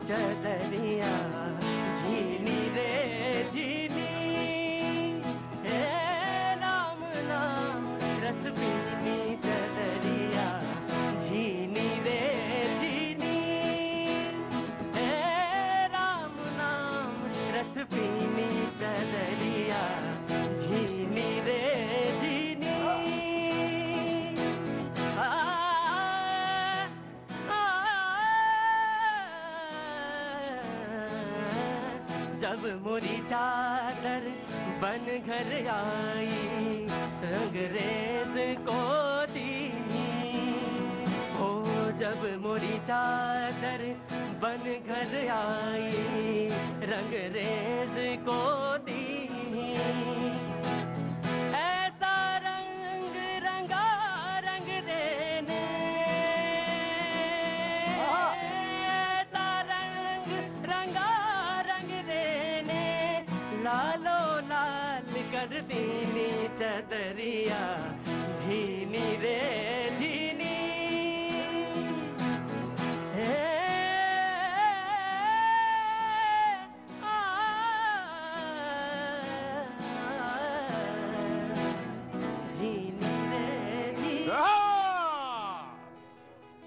चदरिया झीनी रे झीनी, हे राम नाम रस पीनी चदरिया झीनी रे झीनी, हे राम नाम रस पीनी चदरिया झीनी रे झीनी। जब मोरी चादर बन घर आई अंग्रेज को दी, ओ जब मोरी चादर बन घर आई रंगरेज को दी, ऐसा रंग रंगा रंग देने, ऐसा रंग रंगा रंग देने, लालो लाल कर दीनी चदरिया झीनी रे झीनी, हे झीनी रे झीनी।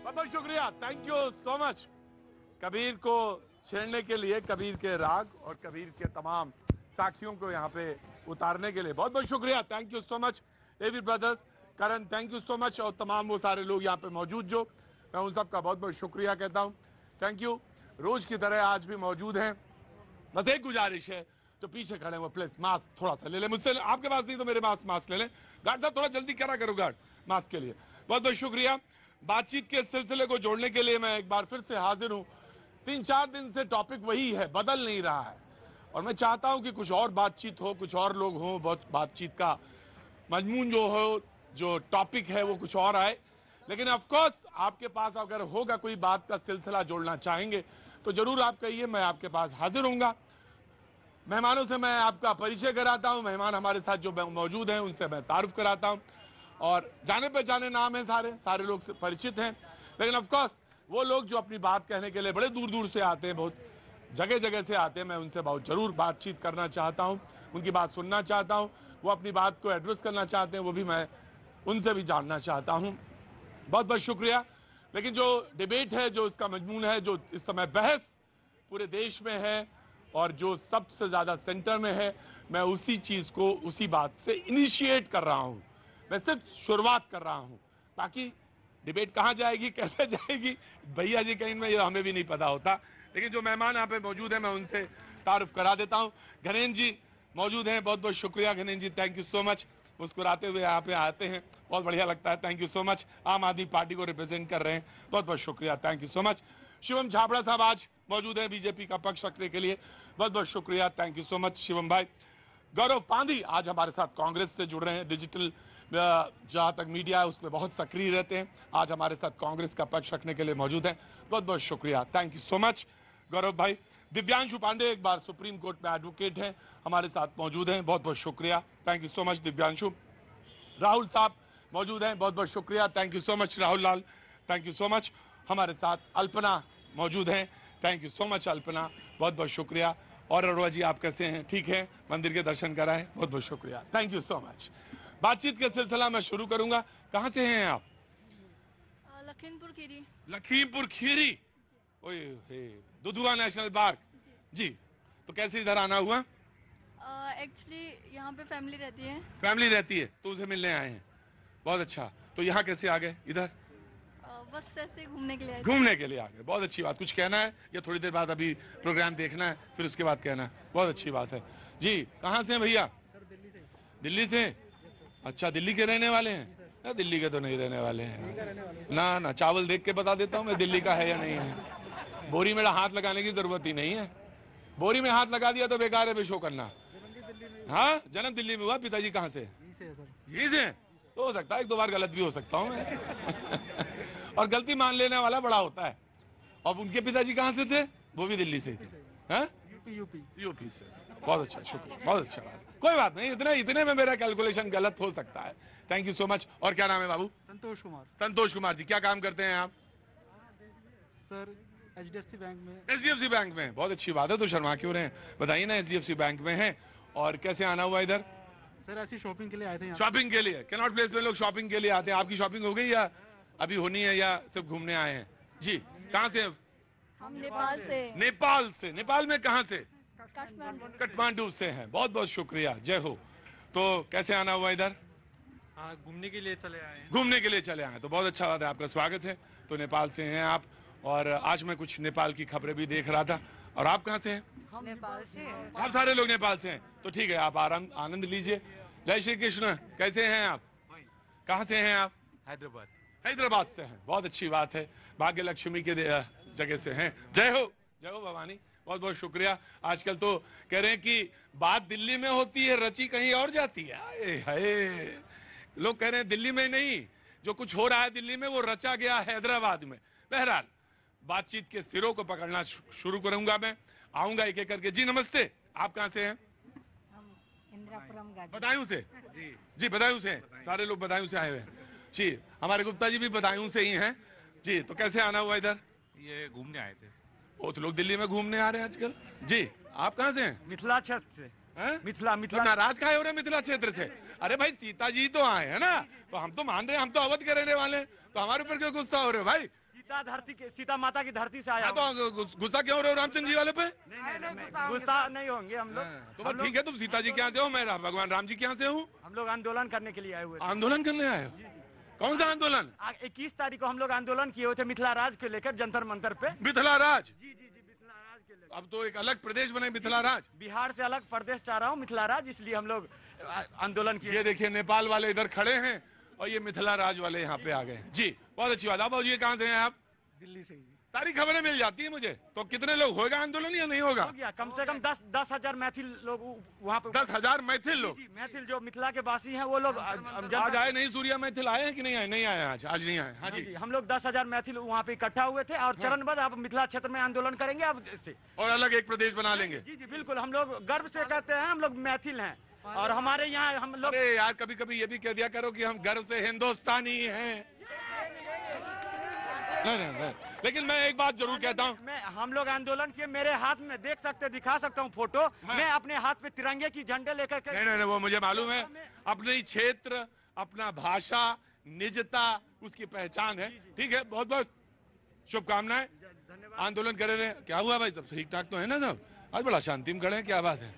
बहुत शुक्रिया, thank you so much. Kabir को छेड़ने के लिए, कबीर के राग और कबीर के तमाम साक्षियों को यहाँ पे उतारने के लिए बहुत बहुत शुक्रिया, thank you so much. David brothers, Karan, thank you so much, और तमाम वो सारे लोग यहाँ पे मौजूद जो, मैं उन सबका बहुत बहुत शुक्रिया कहता हूँ, थैंक यू। रोज की तरह आज भी मौजूद हैं। बस एक गुजारिश है, जो पीछे खड़े हैं वो प्लीज मास्क थोड़ा सा ले लें मुझसे, आपके पास नहीं तो मेरे पास मास्क ले लें। गार्ड साहब थोड़ा जल्दी करा करो गार्ड मास्क के लिए। बहुत बहुत शुक्रिया। बातचीत के सिलसिले को जोड़ने के लिए मैं एक बार फिर से हाजिर हूँ। 3-4 दिन से टॉपिक वही है, बदल नहीं रहा है, और मैं चाहता हूं कि कुछ और बातचीत हो, कुछ और लोग हों, बहुत बातचीत का मजमून जो हो, जो टॉपिक है वो कुछ और आए। लेकिन ऑफ कोर्स आपके पास अगर होगा कोई बात का सिलसिला जोड़ना चाहेंगे तो जरूर आप कहिए, मैं आपके पास हाजिर होऊंगा। मेहमानों से मैं आपका परिचय कराता हूं, मेहमान हमारे साथ जो मौजूद हैं उनसे मैं तारुफ कराता हूं, और जाने पहचाने नाम है, सारे लोग से परिचित हैं। लेकिन ऑफ कोर्स वो लोग जो अपनी बात कहने के लिए बड़े दूर दूर से आते हैं, बहुत जगह जगह से आते हैं, मैं उनसे बहुत जरूर बातचीत करना चाहता हूं, उनकी बात सुनना चाहता हूं, वो अपनी बात को एड्रेस करना चाहते हैं, वो भी मैं उनसे भी जानना चाहता हूं। बहुत बहुत शुक्रिया। लेकिन जो डिबेट है, जो इसका मजमून है, जो इस समय बहस पूरे देश में है और जो सबसे ज्यादा सेंटर में है, मैं उसी चीज को, उसी बात से इनिशिएट कर रहा हूं। मैं सिर्फ शुरुआत कर रहा हूं, बाकी डिबेट कहां जाएगी, कैसे जाएगी, भैया जी कहीं में, ये हमें भी नहीं पता होता। लेकिन जो मेहमान यहाँ पे मौजूद हैं मैं उनसे तारुफ करा देता हूं। घनेन जी मौजूद हैं, बहुत बहुत शुक्रिया घनेन जी, थैंक यू सो मच। मुस्कुराते हुए यहाँ पे आते हैं, बहुत बढ़िया लगता है, थैंक यू सो मच। आम आदमी पार्टी को रिप्रेजेंट कर रहे हैं, बहुत बहुत शुक्रिया, thank you so much. Shivam Chhabra साहब आज मौजूद है बीजेपी का पक्ष रखने के लिए, बहुत बहुत शुक्रिया, thank you so much Shivam भाई। गौरव पांधी आज हमारे साथ कांग्रेस से जुड़ रहे हैं, डिजिटल जहां तक मीडिया है उसमें बहुत सक्रिय रहते हैं, आज हमारे साथ कांग्रेस का पक्ष रखने के लिए मौजूद हैं, बहुत बहुत शुक्रिया, थैंक यू सो मच गौरव भाई। दिव्यांशु पांडे एक बार सुप्रीम कोर्ट में एडवोकेट हैं, हमारे साथ मौजूद हैं, बहुत बहुत शुक्रिया, thank you so much Divyanshu. Rahul साहब मौजूद हैं, बहुत बहुत शुक्रिया, thank you so much Rahul Lal, thank you so much. हमारे साथ अल्पना मौजूद हैं, thank you so much Alpana, बहुत बहुत शुक्रिया। और अरोड़ा जी आप कैसे हैं, ठीक है, मंदिर के दर्शन कराएं, बहुत बहुत शुक्रिया, थैंक यू सो मच। बातचीत के सिलसिला मैं शुरू करूंगा, कहां से हैं आप? लखीमपुर खीरी। लखीमपुर खीरी, ओए दुधुआ नेशनल पार्क जी, तो कैसे इधर आना हुआ? एक्चुअली यहाँ पे फैमिली रहती है। फैमिली रहती है तो उसे मिलने आए हैं, बहुत अच्छा। तो यहाँ कैसे आ गए इधर? बस ऐसे घूमने के लिए। घूमने के लिए आ गए, बहुत अच्छी बात। कुछ कहना है या थोड़ी देर बाद अभी प्रोग्राम देखना है फिर उसके बाद कहना है? बहुत अच्छी बात है जी। कहाँ से हैं भैया? दिल्ली से। अच्छा, दिल्ली के रहने वाले हैं? ना, दिल्ली के तो नहीं रहने वाले हैं ना, ना चावल देख के बता देता हूँ मैं दिल्ली का है या नहीं है। बोरी में हाथ लगाने की जरूरत ही नहीं है, बोरी में हाथ लगा दिया तो बेकार है शो करना। हाँ, जन्म दिल्ली में हुआ, पिताजी कहाँ से? यही से। तो हो सकता है 1-2 बार गलत भी हो सकता हूँ मैं और गलती मान लेने वाला बड़ा होता है। और उनके पिताजी कहाँ से थे? वो भी दिल्ली से थे। हाँ, यूपी से। बहुत अच्छा, शुक्रिया, बहुत अच्छा बात। कोई बात नहीं, इतने में मेरा कैलकुलेशन गलत हो सकता है, थैंक यू सो मच। और क्या नाम है बाबू? संतोष कुमार। संतोष कुमार जी, क्या काम करते हैं आप? सर HDFC बैंक में। HDFC बैंक में, बहुत अच्छी बात है। तो शर्मा क्यों रहे हैं, बताइए ना। HDFC बैंक में हैं और कैसे आना हुआ इधर? सर ऐसी शॉपिंग के लिए आए थे यहाँ। शॉपिंग के लिए। कैनॉट प्लेस में लोग शॉपिंग के लिए आते हैं। आपकी शॉपिंग हो गई या अभी होनी है, या सिर्फ घूमने आए हैं? जी, कहाँ से? हम नेपाल से। नेपाल से। नेपाल में कहाँ से? काठमांडू। काठमांडू से हैं। बहुत बहुत शुक्रिया, जय हो। तो कैसे आना हुआ इधर? घूमने के लिए चले आए हैं। घूमने के लिए चले आए, तो बहुत अच्छा बात है, आपका स्वागत है। तो नेपाल से हैं आप, और आज मैं कुछ नेपाल की खबरें भी देख रहा था। और आप कहाँ से हैं? हम नेपाल से। आप सारे लोग नेपाल से हैं, तो ठीक है, आप आराम आनंद लीजिए। जय श्री कृष्ण। कैसे हैं आप? कहाँ से हैं आप? हैदराबाद। हैदराबाद से हैं, बहुत अच्छी बात है। भाग्य लक्ष्मी के जगह से हैं। जय हो भवानी, बहुत बहुत शुक्रिया। आजकल तो कह रहे हैं कि बात दिल्ली में होती है, रची कहीं और जाती है। आए हाय, लोग कह रहे हैं दिल्ली में नहीं, जो कुछ हो रहा है दिल्ली में वो रचा गया हैदराबाद में। बहरहाल बातचीत के सिरों को पकड़ना शुरू करूंगा मैं, आऊंगा एक एक करके। जी नमस्ते, आप कहां से हैं? हम इंदिरापुरम गाजी। बदायूं से। जी बदायूं से हैं। सारे लोग बदायूं से आए हुए हैं। जी, हमारे गुप्ता जी भी बदायूं से ही हैं। जी, तो कैसे आना हुआ इधर? ये घूमने आए थे। बहुत लोग दिल्ली में घूमने आ रहे हैं आजकल। जी, आप कहां से हैं? मिथिला क्षेत्र से। हैं? मिथिला तो नाराज काहे हो रहे हैं मिथिला क्षेत्र से? अरे भाई सीता जी तो आए हैं ना, तो हम तो मान रहे हैं, हम तो अवध के रहने वाले हैं, तो हमारे ऊपर क्यों गुस्सा हो रहे हो भाई? सीता माता की धरती से आया हाँ, तो गुस्सा क्यों हो रहे हो रामचंद्र जी वाले पे? गुस्सा नहीं होंगे हम लोग। तो बस ठीक है, तुम सीता जी के यहाँ से हो, मैं भगवान राम जी के यहाँ से हूँ। हम लोग आंदोलन करने के लिए आए हुए थे। आंदोलन करने आए हो? कौन सा आंदोलन? 21 तारीख को हम लोग आंदोलन किए हुए थे मिथिला राज को लेकर, जंतर मंतर पे। मिथिला राज? जी मिथिला राज के लेकर। अब तो एक अलग प्रदेश बने मिथिला राज। बिहार से अलग प्रदेश चाह रहा हूँ मिथिला राज, इसलिए हम लोग आंदोलन किए। ये देखिए नेपाल वाले इधर खड़े हैं और ये मिथिला राज वाले यहाँ पे आ गए। जी, बहुत अच्छी बात। आप जी कहाँ से हैं आप? दिल्ली से ही। सारी खबरें मिल जाती है मुझे। तो कितने लोग होगा आंदोलन या नहीं होगा? हो गया, कम से कम 10,000 मैथिल लोग वहाँ पे। 10,000 मैथिल लोग? मैथिल जो मिथिला के वासी हैं वो लोग आज आए नहीं? सूर्या मैथिल आए हैं कि नहीं आए? नहीं आए आज नहीं आए। हाँ जी, हम लोग 10,000 मैथिल वहाँ पे इकट्ठा हुए थे और चरणबद्ध अब मिथिला क्षेत्र में आंदोलन करेंगे अब से। और अलग एक प्रदेश बना लेंगे? जी बिल्कुल, हम लोग गर्व से कहते हैं हम लोग मैथिल हैं और हमारे यहाँ हम लोग। अरे यार, कभी कभी ये भी कह दिया करो कि हम गर्व से हिंदुस्तानी हैं। नहीं, लेकिन मैं एक बात जरूर कहता हूँ, हम लोग आंदोलन किए, मेरे हाथ में देख सकते, दिखा सकता हूँ फोटो। मैं अपने हाथ पे तिरंगे की झंडे लेकर के। नहीं, वो मुझे मालूम है। अपनी क्षेत्र, अपना भाषा, निजता, उसकी पहचान है। ठीक है, बहुत बहुत शुभकामनाएं। आंदोलन कर रहे हैं। क्या हुआ भाई, सब ठीक ठाक तो है ना सब? आज बड़ा शांति में खड़े हैं, क्या बात है?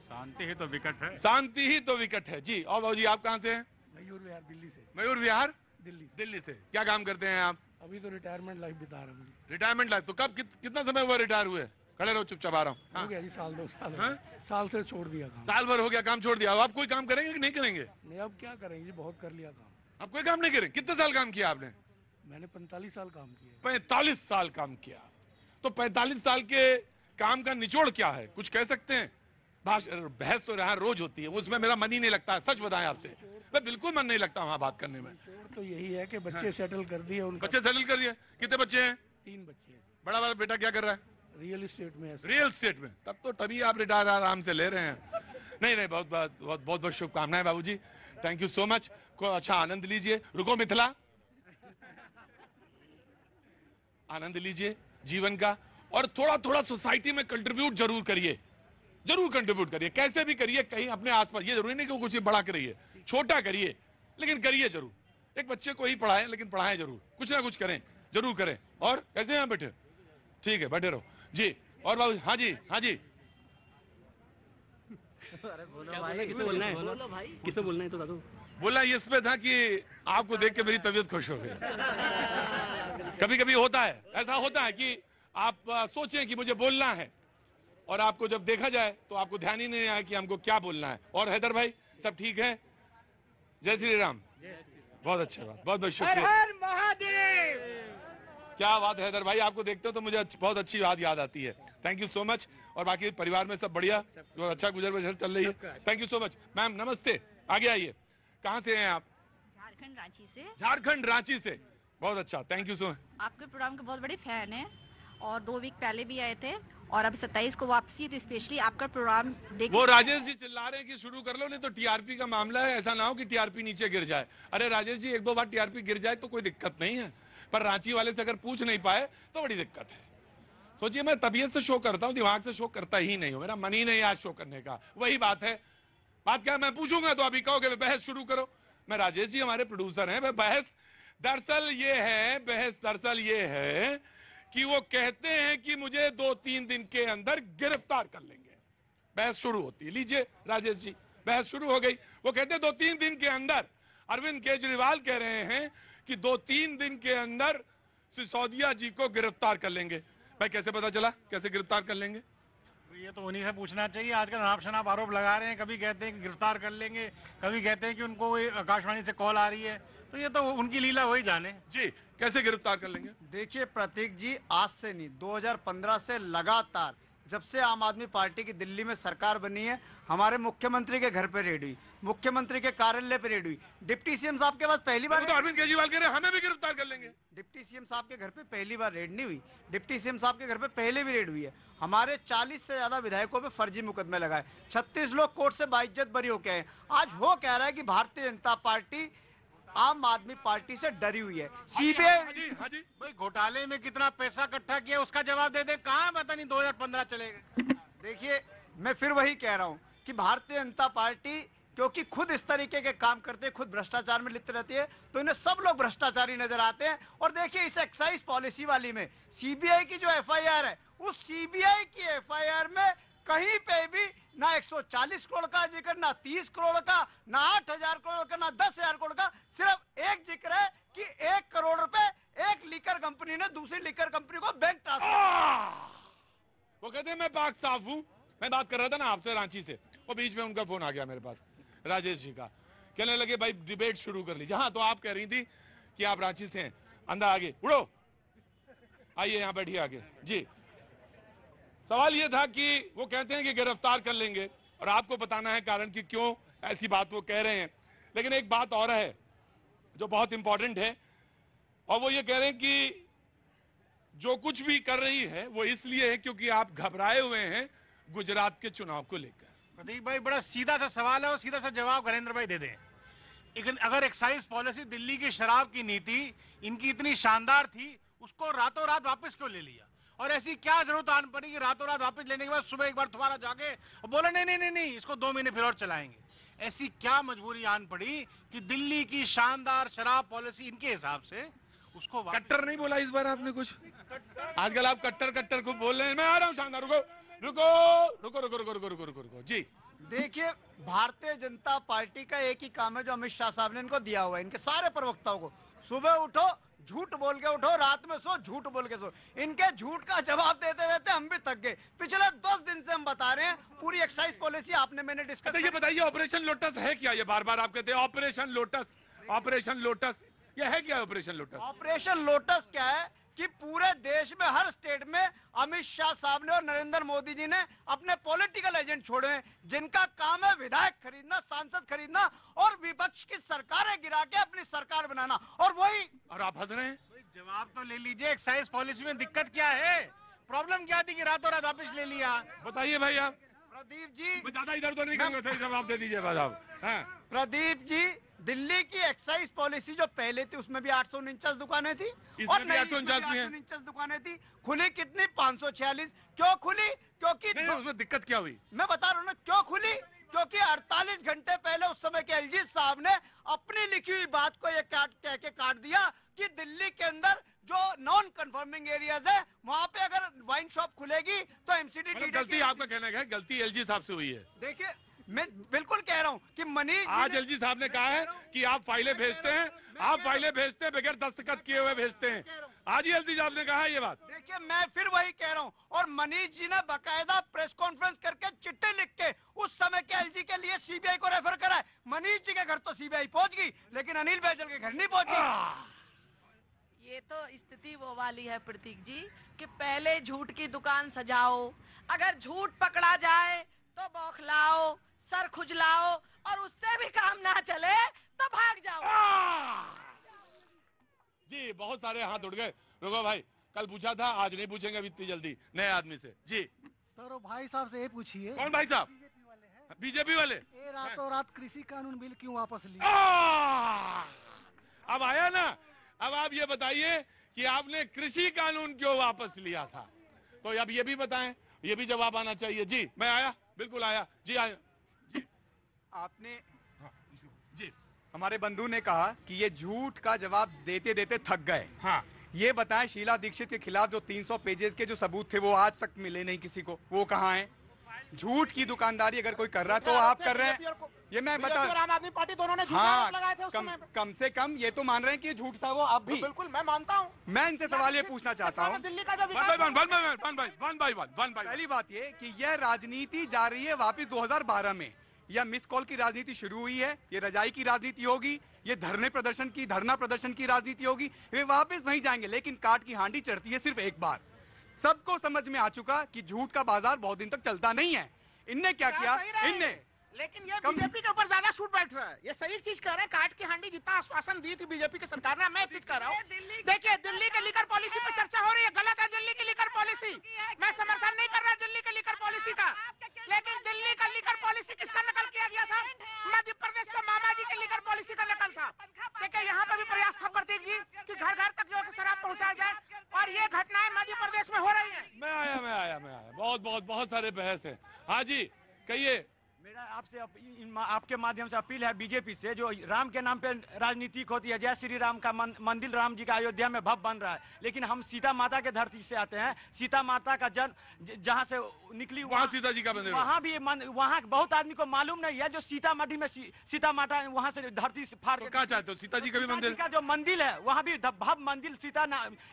शांति ही तो विकट है। शांति ही तो विकट है। जी, और बाबू जी आप कहाँ से हैं? मयूर विहार दिल्ली से। मयूर विहार दिल्ली। दिल्ली से। क्या काम करते हैं आप? अभी तो रिटायरमेंट लाइफ बिता रहा हूँ। Retirement life? तो कब कितना समय हुआ रिटायर हुए? खड़े रहो, चुपचाप आ रहा हूँ। हो गया जी, साल 2 साल। हाँ? साल से छोड़ दिया काम। साल भर हो गया काम छोड़ दिया। अब आप कोई काम करेंगे कि नहीं करेंगे? नहीं, अब क्या करेंगे जी, बहुत कर लिया काम। आप कोई काम नहीं करें? कितने साल काम किया आपने? मैंने 45 साल काम किया। 45 साल काम किया। तो 45 साल के काम का निचोड़ क्या है, कुछ कह सकते हैं? बहस तो यहाँ रोज होती है, उसमें मेरा मन ही नहीं लगता है, सच बताएं आपसे। मैं बिल्कुल मन नहीं लगता वहाँ बात करने में। तो यही है कि बच्चे सेटल कर दिए उनका। बच्चे सेटल कर दिए? कितने बच्चे हैं? 3 बच्चे हैं। बड़ा वाला बेटा क्या कर रहा है? रियल एस्टेट में है। रियल एस्टेट में? तभी आप रिटायर आराम से ले रहे हैं। नहीं, बहुत शुभकामनाएं बाबूजी। Thank you so much. को अच्छा आनंद लीजिए। रुको मिथिला, आनंद लीजिए जीवन का, और थोड़ा थोड़ा सोसाइटी में कंट्रीब्यूट जरूर करिए। जरूर कंट्रीब्यूट करिए, कैसे भी करिए, कहीं अपने आसपास। ये जरूरी नहीं कि कुछ बड़ा करिए, छोटा करिए, लेकिन करिए जरूर। एक बच्चे को ही पढ़ाएं, लेकिन पढ़ाएं जरूर, कुछ ना कुछ करें, जरूर करें। और कैसे हैं बैठे? ठीक है, बैठे रहो जी। और बाबू? हाँ जी, हाँ जी। किसे बोलना है तो दादू? बोला इस पे था कि आपको देख के मेरी तबीयत खुश हो गई। कभी कभी होता है, ऐसा होता है कि आप सोचें कि मुझे बोलना है, और आपको जब देखा जाए तो आपको ध्यान ही नहीं आया कि हमको क्या बोलना है। और हैदर भाई सब ठीक है? जय श्री राम। बहुत अच्छा बात, बहुत बहुत शुक्रिया। हर महादेव। क्या बात है हैदर भाई, आपको देखते हो तो मुझे बहुत अच्छी बात याद आती है। Thank you so much. और बाकी परिवार में सब बढ़िया, बहुत अच्छा गुजर बसर चल रही है। Thank you so much. Ma'am नमस्ते, आगे आइए। कहाँ से हैं आप? झारखंड रांची से। झारखंड रांची से, बहुत अच्छा, थैंक यू सो मच। आपके प्रोग्राम के बहुत बड़े फैन है और 2 वीक पहले भी आए थे और अब 27 को वापसी है, तो स्पेशली आपका प्रोग्राम देख। वो राजेश जी चिल्ला रहे हैं कि शुरू कर लो, नहीं तो टीआरपी का मामला है, ऐसा ना हो कि टीआरपी नीचे गिर जाए। अरे राजेश जी, 1-2 बार टीआरपी गिर जाए तो कोई दिक्कत नहीं है, पर रांची वाले से अगर पूछ नहीं पाए तो बड़ी दिक्कत है। सोचिए, मैं तबीयत से शो करता हूं, दिमाग से शो करता ही नहीं हूं, मेरा मन ही नहीं आज शो करने का। वही बात है, बात क्या है, मैं पूछूंगा तो अभी कहोगे बहस शुरू करो। मैं राजेश जी हमारे प्रोड्यूसर हैं, बहस दरअसल ये है कि वो कहते हैं कि मुझे 2-3 दिन के अंदर गिरफ्तार कर लेंगे। बहस शुरू होती है। लीजिए राजेश जी, बहस शुरू हो गई। वो कहते हैं 2-3 दिन के अंदर। अरविंद केजरीवाल कह रहे हैं कि 2-3 दिन के अंदर सिसोदिया जी को गिरफ्तार कर लेंगे। भाई कैसे पता चला, कैसे गिरफ्तार कर लेंगे? ये तो उन्हीं से पूछना चाहिए। आजकल अनाप शनाप आरोप लगा रहे हैं, कभी कहते हैं कि गिरफ्तार कर लेंगे, कभी कहते हैं कि उनको आकाशवाणी से कॉल आ रही है, तो ये तो उनकी लीला वही जाने। जी, कैसे गिरफ्तार कर लेंगे? देखिए प्रतीक जी, आज से नहीं, 2015 से लगातार जब से आम आदमी पार्टी की दिल्ली में सरकार बनी है, हमारे मुख्यमंत्री के घर पे रेड हुई, मुख्यमंत्री के कार्यालय पे रेड हुई, डिप्टी सीएम साहब के पास पहली बार तो अरविंद केजरीवाल कह रहे हैं हमें भी गिरफ्तार कर लेंगे। डिप्टी सीएम साहब के घर पे पहली बार रेड नहीं हुई, डिप्टी सीएम साहब के घर पे पहले भी रेड हुई है। हमारे 40 से ज्यादा विधायकों पे फर्जी मुकदमे लगाए, 36 लोग कोर्ट से बाइज्जत बरी होके आए। आज वो कह रहा है कि भारतीय जनता पार्टी आम आदमी पार्टी से डरी हुई है। सीबीआई भाई घोटाले में कितना पैसा इकट्ठा किया उसका जवाब दे दे, कहाँ पता नहीं 2015 चलेगा। देखिए, मैं फिर वही कह रहा हूं कि भारतीय जनता पार्टी क्योंकि खुद इस तरीके के काम करते हैं, खुद भ्रष्टाचार में लिप्त रहती है, तो इन्हें सब लोग भ्रष्टाचारी नजर आते हैं। और देखिए, इस एक्साइज पॉलिसी वाली में सीबीआई की जो एफआईआर है, उस सीबीआई की एफआईआर में कहीं पे भी ना 140 करोड़ का जिक्र, ना 30 करोड़ का, ना 8000 करोड़ का, ना 10,000 करोड़ का। सिर्फ एक जिक्र है कि 1 करोड़ रुपए एक लीकर कंपनी ने दूसरी लीकर कंपनी को बैंक ट्रांसफर। वो कहते हैं मैं पाक साफ हूं। मैं बात कर रहा था ना आपसे रांची से, वो बीच में उनका फोन आ गया मेरे पास, राजेश जी का। कहने लगे भाई डिबेट शुरू कर लीजिए। हाँ, तो आप कह रही थी कि आप रांची से हैं, अंदर आगे उड़ो, आइए यहां बैठिए आगे। जी, सवाल यह था कि वो कहते हैं कि गिरफ्तार कर लेंगे और आपको बताना है कारण कि क्यों ऐसी बात वो कह रहे हैं। लेकिन एक बात और है जो बहुत इंपॉर्टेंट है, और वो ये कह रहे हैं कि जो कुछ भी कर रही है वो इसलिए है क्योंकि आप घबराए हुए हैं गुजरात के चुनाव को लेकर। प्रतीक भाई, बड़ा सीधा सा सवाल है और सीधा सा जवाब घरेंद्र भाई दे दें। अगर एक्साइज पॉलिसी, दिल्ली की शराब की नीति इनकी इतनी शानदार थी, उसको रातों रात वापस क्यों ले लिया? और ऐसी क्या जरूरत आन पड़ी कि रातों रात वापस लेने के बाद सुबह एक बार दोबारा जाके और बोला नहीं, इसको 2 महीने फिर और चलाएंगे? ऐसी क्या मजबूरी आन पड़ी कि दिल्ली की शानदार शराब पॉलिसी इनके हिसाब से उसको कट्टर नहीं बोला इस बार आपने कुछ? आजकल आप कट्टर को बोल रहे हैं। मैं आ रहा हूं शानदार, रुको जी। देखिए, भारतीय जनता पार्टी का एक ही काम है जो अमित शाह साहब ने इनको दिया हुआ है, इनके सारे प्रवक्ताओं को, सुबह उठो झूठ बोल के उठो, रात में सो झूठ बोल के सो। इनके झूठ का जवाब देते देते हम भी थक गए। पिछले 10 दिन से हम बता रहे हैं पूरी एक्साइज पॉलिसी आपने मैंने डिस्कस। ये बताइए ऑपरेशन लोटस है क्या? ये बार बार आप कहते हैं ऑपरेशन लोटस, ये है क्या ऑपरेशन लोटस? ऑपरेशन लोटस क्या है कि पूरे देश में हर स्टेट में अमित शाह साहब ने और नरेंद्र मोदी जी ने अपने पॉलिटिकल एजेंट छोड़े हैं, जिनका काम है विधायक खरीदना, सांसद खरीदना और विपक्ष की सरकारें गिरा के अपनी सरकार बनाना। और आप हंस रहे हैं। जवाब तो ले लीजिए, एक्साइज पॉलिसी में दिक्कत क्या है? प्रॉब्लम क्या थी कि रातों रात वापस ले लिया? बताइए भाई आप। प्रदीप जी, ज्यादा इधर उधर नहीं करूंगा, सही जवाब दे दीजिए भाई साहब। प्रदीप जी, दिल्ली की एक्साइज पॉलिसी जो पहले थी उसमें भी 849 दुकानें थी और 849 दुकानें थी। खुली कितनी? 546। क्यों खुली? क्योंकि उसमें दिक्कत क्या हुई? मैं बता रहा हूँ ना क्यों खुली। क्योंकि 48 घंटे पहले उस समय के एलजी साहब ने अपनी लिखी हुई बात को ये कह के काट दिया कि दिल्ली के अंदर जो नॉन कंफर्मिंग एरियाज है वहां पे अगर वाइन शॉप खुलेगी तो एमसीडी। गलती आपका कहना है, गलती एलजी साहब से हुई है। देखिए, मैं बिल्कुल कह रहा हूं कि मनीष आज एलजी साहब ने कहा है कि आप फाइलें भेजते हैं, बगैर दस्तखत किए हुए भेजते हैं। आज ही एलजी साहब ने कहा है ये बात। देखिए, मैं फिर वही कह रहा हूं, और मनीष जी ने बकायदा प्रेस कॉन्फ्रेंस करके चिट्ठी लिख के उस समय के एलजी के लिए सीबीआई को रेफर करा है। मनीष जी के घर तो सीबीआई पहुंच गई, लेकिन अनिल बैजल के घर नहीं पहुंची। ये तो स्थिति वो वाली है प्रतीक जी कि पहले झूठ की दुकान सजाओ, अगर झूठ पकड़ा जाए तो बौखलाओ, सर खुजलाओ, और उससे भी काम ना चले तो भाग जाओ। जी, बहुत सारे हाथ उड़ गए। रुको भाई, कल पूछा था, आज नहीं पूछेंगे अभी इतनी जल्दी नए आदमी से। जी सर, वो भाई साहब से ये पूछिए। कौन भाई साहब? बीजेपी वाले। ये रातों रात कृषि कानून बिल क्यों वापस लिए? अब आया ना। अब आप ये बताइए कि आपने कृषि कानून क्यों वापस लिया था। तो अब ये भी बताएं, ये भी जवाब आना चाहिए। जी मैं आया, बिल्कुल आया जी, आया जी। आपने हाँ, जी हमारे बंधु ने कहा कि ये झूठ का जवाब देते देते थक गए। हाँ, ये बताएं शीला दीक्षित के खिलाफ जो 300 पेजेस के जो सबूत थे वो आज तक मिले नहीं किसी को, वो कहाँ हैं? झूठ की दुकानदारी अगर कोई कर रहा है तो आप कर रहे हैं, ये मैं बता। आम आदमी पार्टी दोनों ने हाँ, लगाए थे कम से कम ये तो मान रहे हैं कि ये झूठ था वो, अब भी। बिल्कुल मैं मानता हूँ। मैं इनसे सवाल ये पूछना चाहता हूँ, दिल्ली का जो पहली बात ये कि यह राजनीति जा रही है वापिस 2012 में, या मिस कॉल की राजनीति शुरू हुई है, ये रजाई की राजनीति होगी, ये धरना प्रदर्शन की राजनीति होगी, वे वापस नहीं जाएंगे। लेकिन काट की हांडी चढ़ती है सिर्फ एक बार। सबको समझ में आ चुका कि झूठ का बाजार बहुत दिन तक चलता नहीं है। इनने क्या किया, इनने लेकिन ये बीजेपी के ऊपर ज्यादा सूट बैठ रहा है। ये सही चीज कह रहे हैं, काट की हांडी जितना आश्वासन दी थी बीजेपी की सरकार ने, मैं चीज कह रहा हूँ। देखिए दिल्ली के लीकर पॉलिसी पे चर्चा हो रही है, गलत है दिल्ली की लीकर पॉलिसी। मैं समर्थन नहीं कर रहा दिल्ली के लीकर पॉलिसी का, लेकिन दिल्ली का लीकर पॉलिसी किसका नकल किया गया था? मध्य प्रदेश के मामा जी के लीकर पॉलिसी का नकल था। देखिए यहाँ पर भी प्रयास था प्रतीक जी कि घर घर तक जो शराब पहुँचाया जाए, और ये घटनाएं मध्य प्रदेश में हो रही है। मैं आया। बहुत सारे बहस है। हाँ जी कहिए। मेरा आपसे आपके माध्यम से अपील है बीजेपी से, जो राम के नाम पे राजनीतिक होती है। जय श्री राम का मंदिर राम जी का अयोध्या में भव्य बन रहा है, लेकिन हम सीता माता के धरती से आते हैं। सीता माता का जन्म जहाँ से निकली, वहाँ सीता जी का मंदिर, वहाँ भी वहाँ बहुत आदमी को मालूम नहीं है। जो सीतामढ़ी में सीता माता वहाँ से धरती से फाड़ तो क्या चाहते हो, सीता जी का भी मंदिर का जो मंदिर है वहाँ भी भव्य मंदिर सीता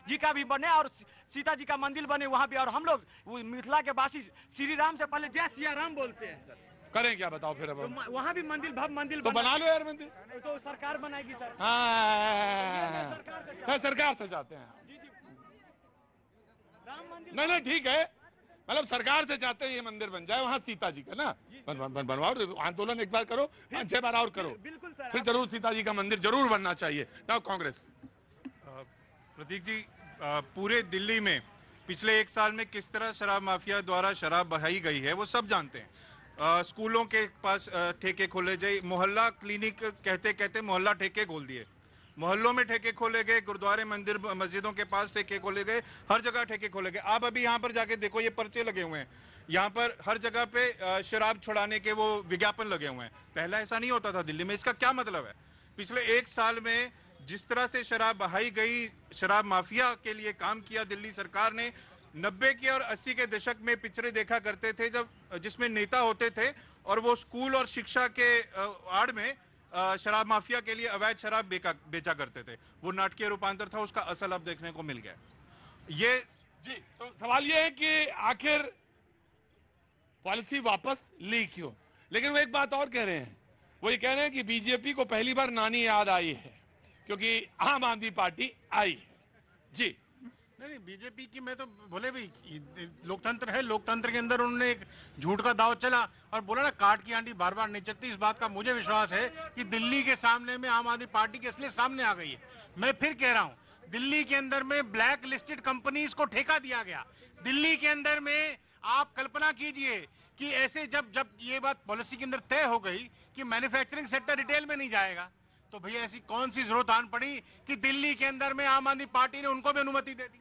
जी का भी बने और सीता जी का मंदिर बने वहाँ भी। और हम लोग मिथिला के वासी श्री राम से पहले जय सिया राम बोलते हैं सर। करें क्या बताओ फिर। अब तो वहाँ भी मंदिर भव्य मंदिर तो बना लो यार मंदिर, तो सरकार बनाएगी सर। हाँ सरकार से चाहते हैं। नहीं ठीक है, मतलब सरकार से चाहते हैं ये मंदिर बन जाए वहाँ सीता जी का ना। बनवाओ, आंदोलन एक बार करो, 5-6 बार और करो, बिल्कुल सर। फिर जरूर सीता जी का मंदिर जरूर बनना चाहिए। ना कांग्रेस। प्रतीक जी, पूरे दिल्ली में पिछले 1 साल में किस तरह शराब माफिया द्वारा शराब बहाई गई है वो सब जानते हैं। स्कूलों के पास ठेके खोले गए, मोहल्ला क्लिनिक कहते कहते मोहल्ला ठेके खोल दिए, मोहल्लों में ठेके खोले गए, गुरुद्वारे मंदिर मस्जिदों के पास ठेके खोले गए, हर जगह ठेके खोले गए। आप अभी यहाँ पर जाके देखो, ये पर्चे लगे हुए हैं, यहाँ पर हर जगह पे शराब छुड़ाने के वो विज्ञापन लगे हुए हैं। पहला ऐसा नहीं होता था दिल्ली में। इसका क्या मतलब है? पिछले 1 साल में जिस तरह से शराब बहाई गई, शराब माफिया के लिए काम किया दिल्ली सरकार ने। 90 के और 80 के दशक में पिक्चरें देखा करते थे जब जिसमें नेता होते थे और वो स्कूल और शिक्षा के आड़ में शराब माफिया के लिए अवैध शराब बेचा करते थे। वो नाटकीय रूपांतर था, उसका असल अब देखने को मिल गया। ये जी तो सवाल ये है कि आखिर पॉलिसी वापस ली क्यों? लेकिन वो एक बात और कह रहे हैं, वो ये कह रहे हैं कि बीजेपी को पहली बार नानी याद आई है क्योंकि आम आदमी पार्टी आई है। जी नहीं, बीजेपी की मैं तो बोले भी लोकतंत्र है, लोकतंत्र के अंदर उन्होंने एक झूठ का दाव चला और बोला ना काट की आंटी बार बार नहीं चलती। इस बात का मुझे विश्वास है कि दिल्ली के सामने में आम आदमी पार्टी की असलियत सामने आ गई है। मैं फिर कह रहा हूं, दिल्ली के अंदर में ब्लैक लिस्टेड कंपनीज को ठेका दिया गया। दिल्ली के अंदर में आप कल्पना कीजिए कि ऐसे जब ये बात पॉलिसी के अंदर तय हो गई कि मैन्युफैक्चरिंग सेक्टर रिटेल में नहीं जाएगा, तो भैया ऐसी कौन सी जरूरत आन पड़ी कि दिल्ली के अंदर में आम आदमी पार्टी ने उनको भी अनुमति दे दी।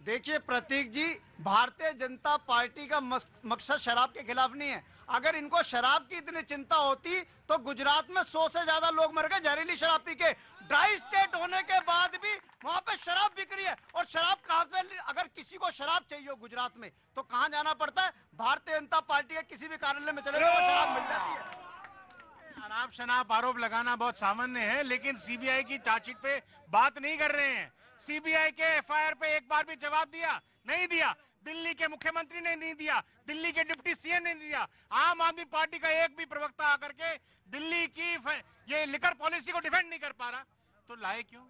देखिए प्रतीक जी, भारतीय जनता पार्टी का मकसद शराब के खिलाफ नहीं है। अगर इनको शराब की इतनी चिंता होती तो गुजरात में 100 से ज्यादा लोग मर गए जहरीली शराब पी के। ड्राई स्टेट होने के बाद भी वहां पे शराब बिक रही है। और शराब कहां पे, अगर किसी को शराब चाहिए हो गुजरात में तो कहां जाना पड़ता है? भारतीय जनता पार्टी के किसी भी कार्यालय में चले जाओ, शराब मिल जाती है। शराब शनाब आरोप लगाना बहुत सामान्य है, लेकिन सीबीआई की चार्जशीट पे बात नहीं कर रहे हैं। सीबीआई के एफआईआर पे एक बार भी जवाब दिया? नहीं दिया। दिल्ली के मुख्यमंत्री ने नहीं दिया, दिल्ली के डिप्टी सीएम ने नहीं दिया। आम आदमी पार्टी का एक भी प्रवक्ता आकर के दिल्ली की ये लिकर पॉलिसी को डिफेंड नहीं कर पा रहा, तो लाए क्यों?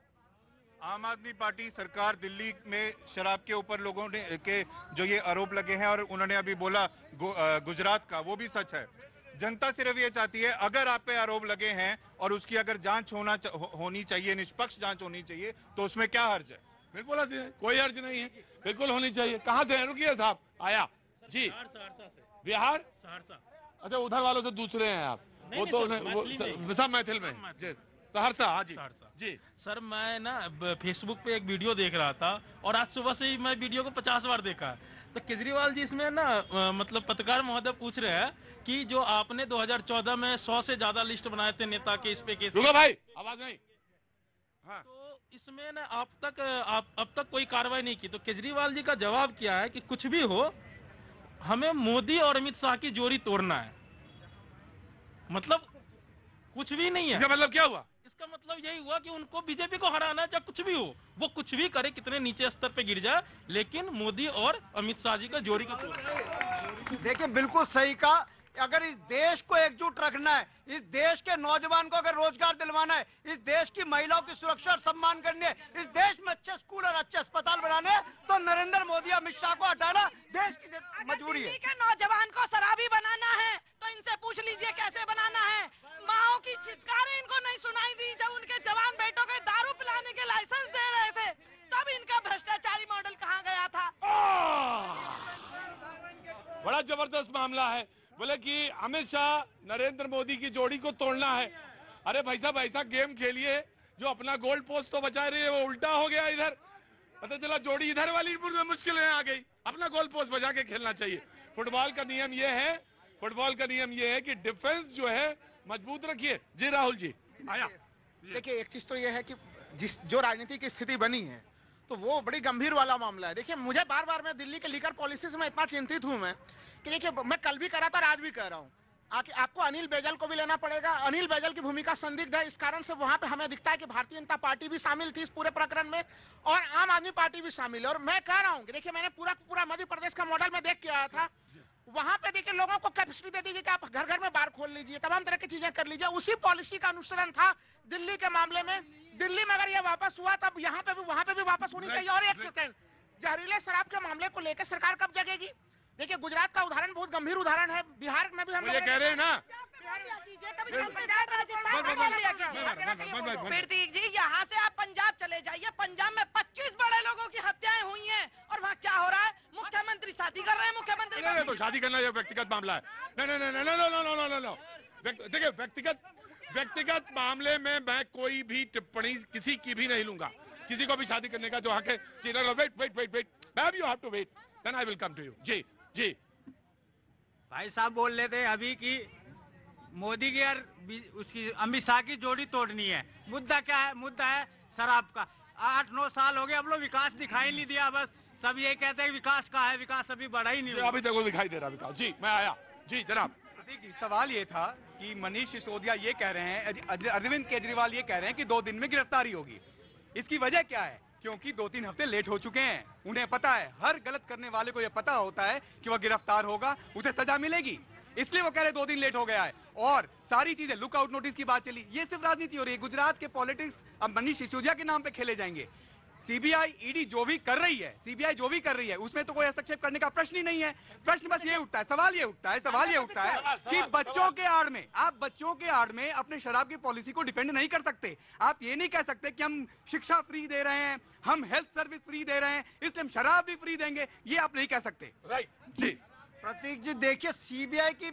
आम आदमी पार्टी सरकार दिल्ली में शराब के ऊपर लोगों ने के जो ये आरोप लगे हैं और उन्होंने अभी बोला गुजरात का, वो भी सच है। जनता सिर्फ ये चाहती है अगर आप पे आरोप लगे हैं और उसकी अगर जांच होनी चाहिए, निष्पक्ष जांच होनी चाहिए, तो उसमें क्या हर्ज है? बिल्कुल हर्ज है, कोई हर्ज नहीं है, बिल्कुल होनी चाहिए। कहाँ से रुकिए साहब, आया जी बिहार सहरसा। अच्छा, उधर वालों से दूसरे हैं आप? वो तो सब मैथिल में। सहरसा, हाँ जी सहरसा। जी। सर मैं ना फेसबुक पे एक वीडियो देख रहा था और आज सुबह से ही मैं वीडियो को 50 बार देखा। तो केजरीवाल जी इसमें ना मतलब पत्रकार महोदय पूछ रहे हैं कि जो आपने 2014 में 100 से ज्यादा लिस्ट बनाए थे नेता के, इस पे केस, रुको भाई, आवाज नहीं। हाँ। तो इसमें ना अब तक कोई कार्रवाई नहीं की। तो केजरीवाल जी का जवाब क्या है कि कुछ भी हो, हमें मोदी और अमित शाह की जोड़ी तोड़ना है। मतलब कुछ भी नहीं है। इसका मतलब क्या हुआ? इसका मतलब यही हुआ कि उनको बीजेपी को हराना है, चाहे कुछ भी हो, वो कुछ भी करे, कितने नीचे स्तर पे गिर जाए, लेकिन मोदी और अमित शाह जी का जोड़ी का तोड़ना। देखिए बिल्कुल सही कहा। अगर इस देश को एकजुट रखना है, इस देश के नौजवान को अगर रोजगार दिलवाना है, इस देश की महिलाओं की सुरक्षा और सम्मान करनी है, इस देश में अच्छे स्कूल और अच्छे अस्पताल बनाने हैं, तो नरेंद्र मोदी अमित शाह को हटाना देश की मजबूरी है। दिल्ली के नौजवान को शराबी बनाना है तो इनसे पूछ लीजिए कैसे बनाना है। माओ की चित्कारें इनको नहीं सुनाई दी जब उनके जवान बेटों के दारू पिलाने के लाइसेंस दे रहे थे, तब इनका भ्रष्टाचारी मॉडल कहाँ गया था। बड़ा जबरदस्त मामला है। बोले कि अमित शाह नरेंद्र मोदी की जोड़ी को तोड़ना है। अरे भाई साहब, ऐसा गेम खेलिए जो अपना गोल्ड पोस्ट तो बचा रही है, वो उल्टा हो गया इधर। पता चला जोड़ी इधर वाली मुश्किल में आ गई। अपना गोल पोस्ट बचा के खेलना चाहिए। फुटबॉल का नियम ये है कि डिफेंस जो है मजबूत रखिए। जी राहुल जी आया। देखिए एक चीज तो ये है कि जो राजनीति की स्थिति बनी है तो वो बड़ी गंभीर वाला मामला है। देखिए मुझे बार बार मैं दिल्ली के लीकर पॉलिसीज में इतना चिंतित हूं मैं कि देखिए मैं कल भी कह रहा था और आज भी कह रहा हूं, आपको अनिल बैजल को भी लेना पड़ेगा। अनिल बैजल की भूमिका संदिग्ध है, इस कारण से वहां पे हमें दिखता है कि भारतीय जनता पार्टी भी शामिल थी इस पूरे प्रकरण में और आम आदमी पार्टी भी शामिल है। और मैं कह रहा हूं कि देखिए मैंने पूरा मध्य प्रदेश का मॉडल में देख के आया था। वहां पे देखिए लोगों को कैपेसिटी दे दीजिए कि आप घर घर में बार खोल लीजिए, तमाम तरह की चीजें कर लीजिए। उसी पॉलिसी का अनुसरण था दिल्ली के मामले में। दिल्ली में अगर ये वापस हुआ तब यहाँ पे भी वहां पे भी वापस होनी चाहिए। और एक सेकंड, जहरीले शराब के मामले को लेकर सरकार कब जगेगी? देखिए गुजरात का उदाहरण बहुत गंभीर उदाहरण है, बिहार में भी हम ये कह रहे हैं ना। प्रतीक जी यहाँ से आप पंजाब चले जाइए, पंजाब में 25 बड़े लोगों की हत्याएं हुई हैं और वहाँ क्या हो रहा है? मुख्यमंत्री शादी कर रहे हैं। मुख्यमंत्री नहीं, तो शादी करना ये व्यक्तिगत मामला है। नहीं। देखिए व्यक्तिगत मामले में मैं कोई भी टिप्पणी किसी की भी नहीं लूंगा। किसी को भी शादी करने का जो हक है। Wait ma'am, you have to wait, then I will come to you. जी भाई साहब बोल रहे थे अभी कि मोदी की और उसकी अमित शाह की जोड़ी तोड़नी है। मुद्दा क्या है? मुद्दा है शराब का। 8-9 साल हो गए, अब लोग विकास दिखाई नहीं दिया। बस सब ये कहते हैं विकास का है, विकास अभी बढ़ा ही नहीं। अभी तक वो दिखाई दे रहा विकास। जी मैं आया। जी जनाब। सवाल ये था कि मनीष सिसोदिया ये कह रहे हैं, अरविंद केजरीवाल ये कह रहे हैं कि 2 दिन में गिरफ्तारी होगी। इसकी वजह क्या है? क्योंकि 2-3 हफ्ते लेट हो चुके हैं। उन्हें पता है, हर गलत करने वाले को यह पता होता है कि वह गिरफ्तार होगा, उसे सजा मिलेगी, इसलिए वो कह रहे 2 दिन लेट हो गया है। और सारी चीजें लुकआउट नोटिस की बात चली, ये सिर्फ राजनीति हो रही है। गुजरात के पॉलिटिक्स अब मनीष सिसोदिया के नाम पे खेले जाएंगे। सीबीआई ईडी जो भी कर रही है उसमें तो कोई हस्तक्षेप करने का प्रश्न ही नहीं है। प्रश्न बस ये उठता है, सवाल ये उठता है कि बच्चों के आड़ में, आप बच्चों के आड़ में अपने शराब की पॉलिसी को डिफेंड नहीं कर सकते। आप ये नहीं कह सकते कि हम शिक्षा फ्री दे रहे हैं, हम हेल्थ सर्विस फ्री दे रहे हैं, इसलिए हम शराब भी फ्री देंगे, ये आप नहीं कह सकते। राइट जी। प्रतीक जी देखिए, सीबीआई की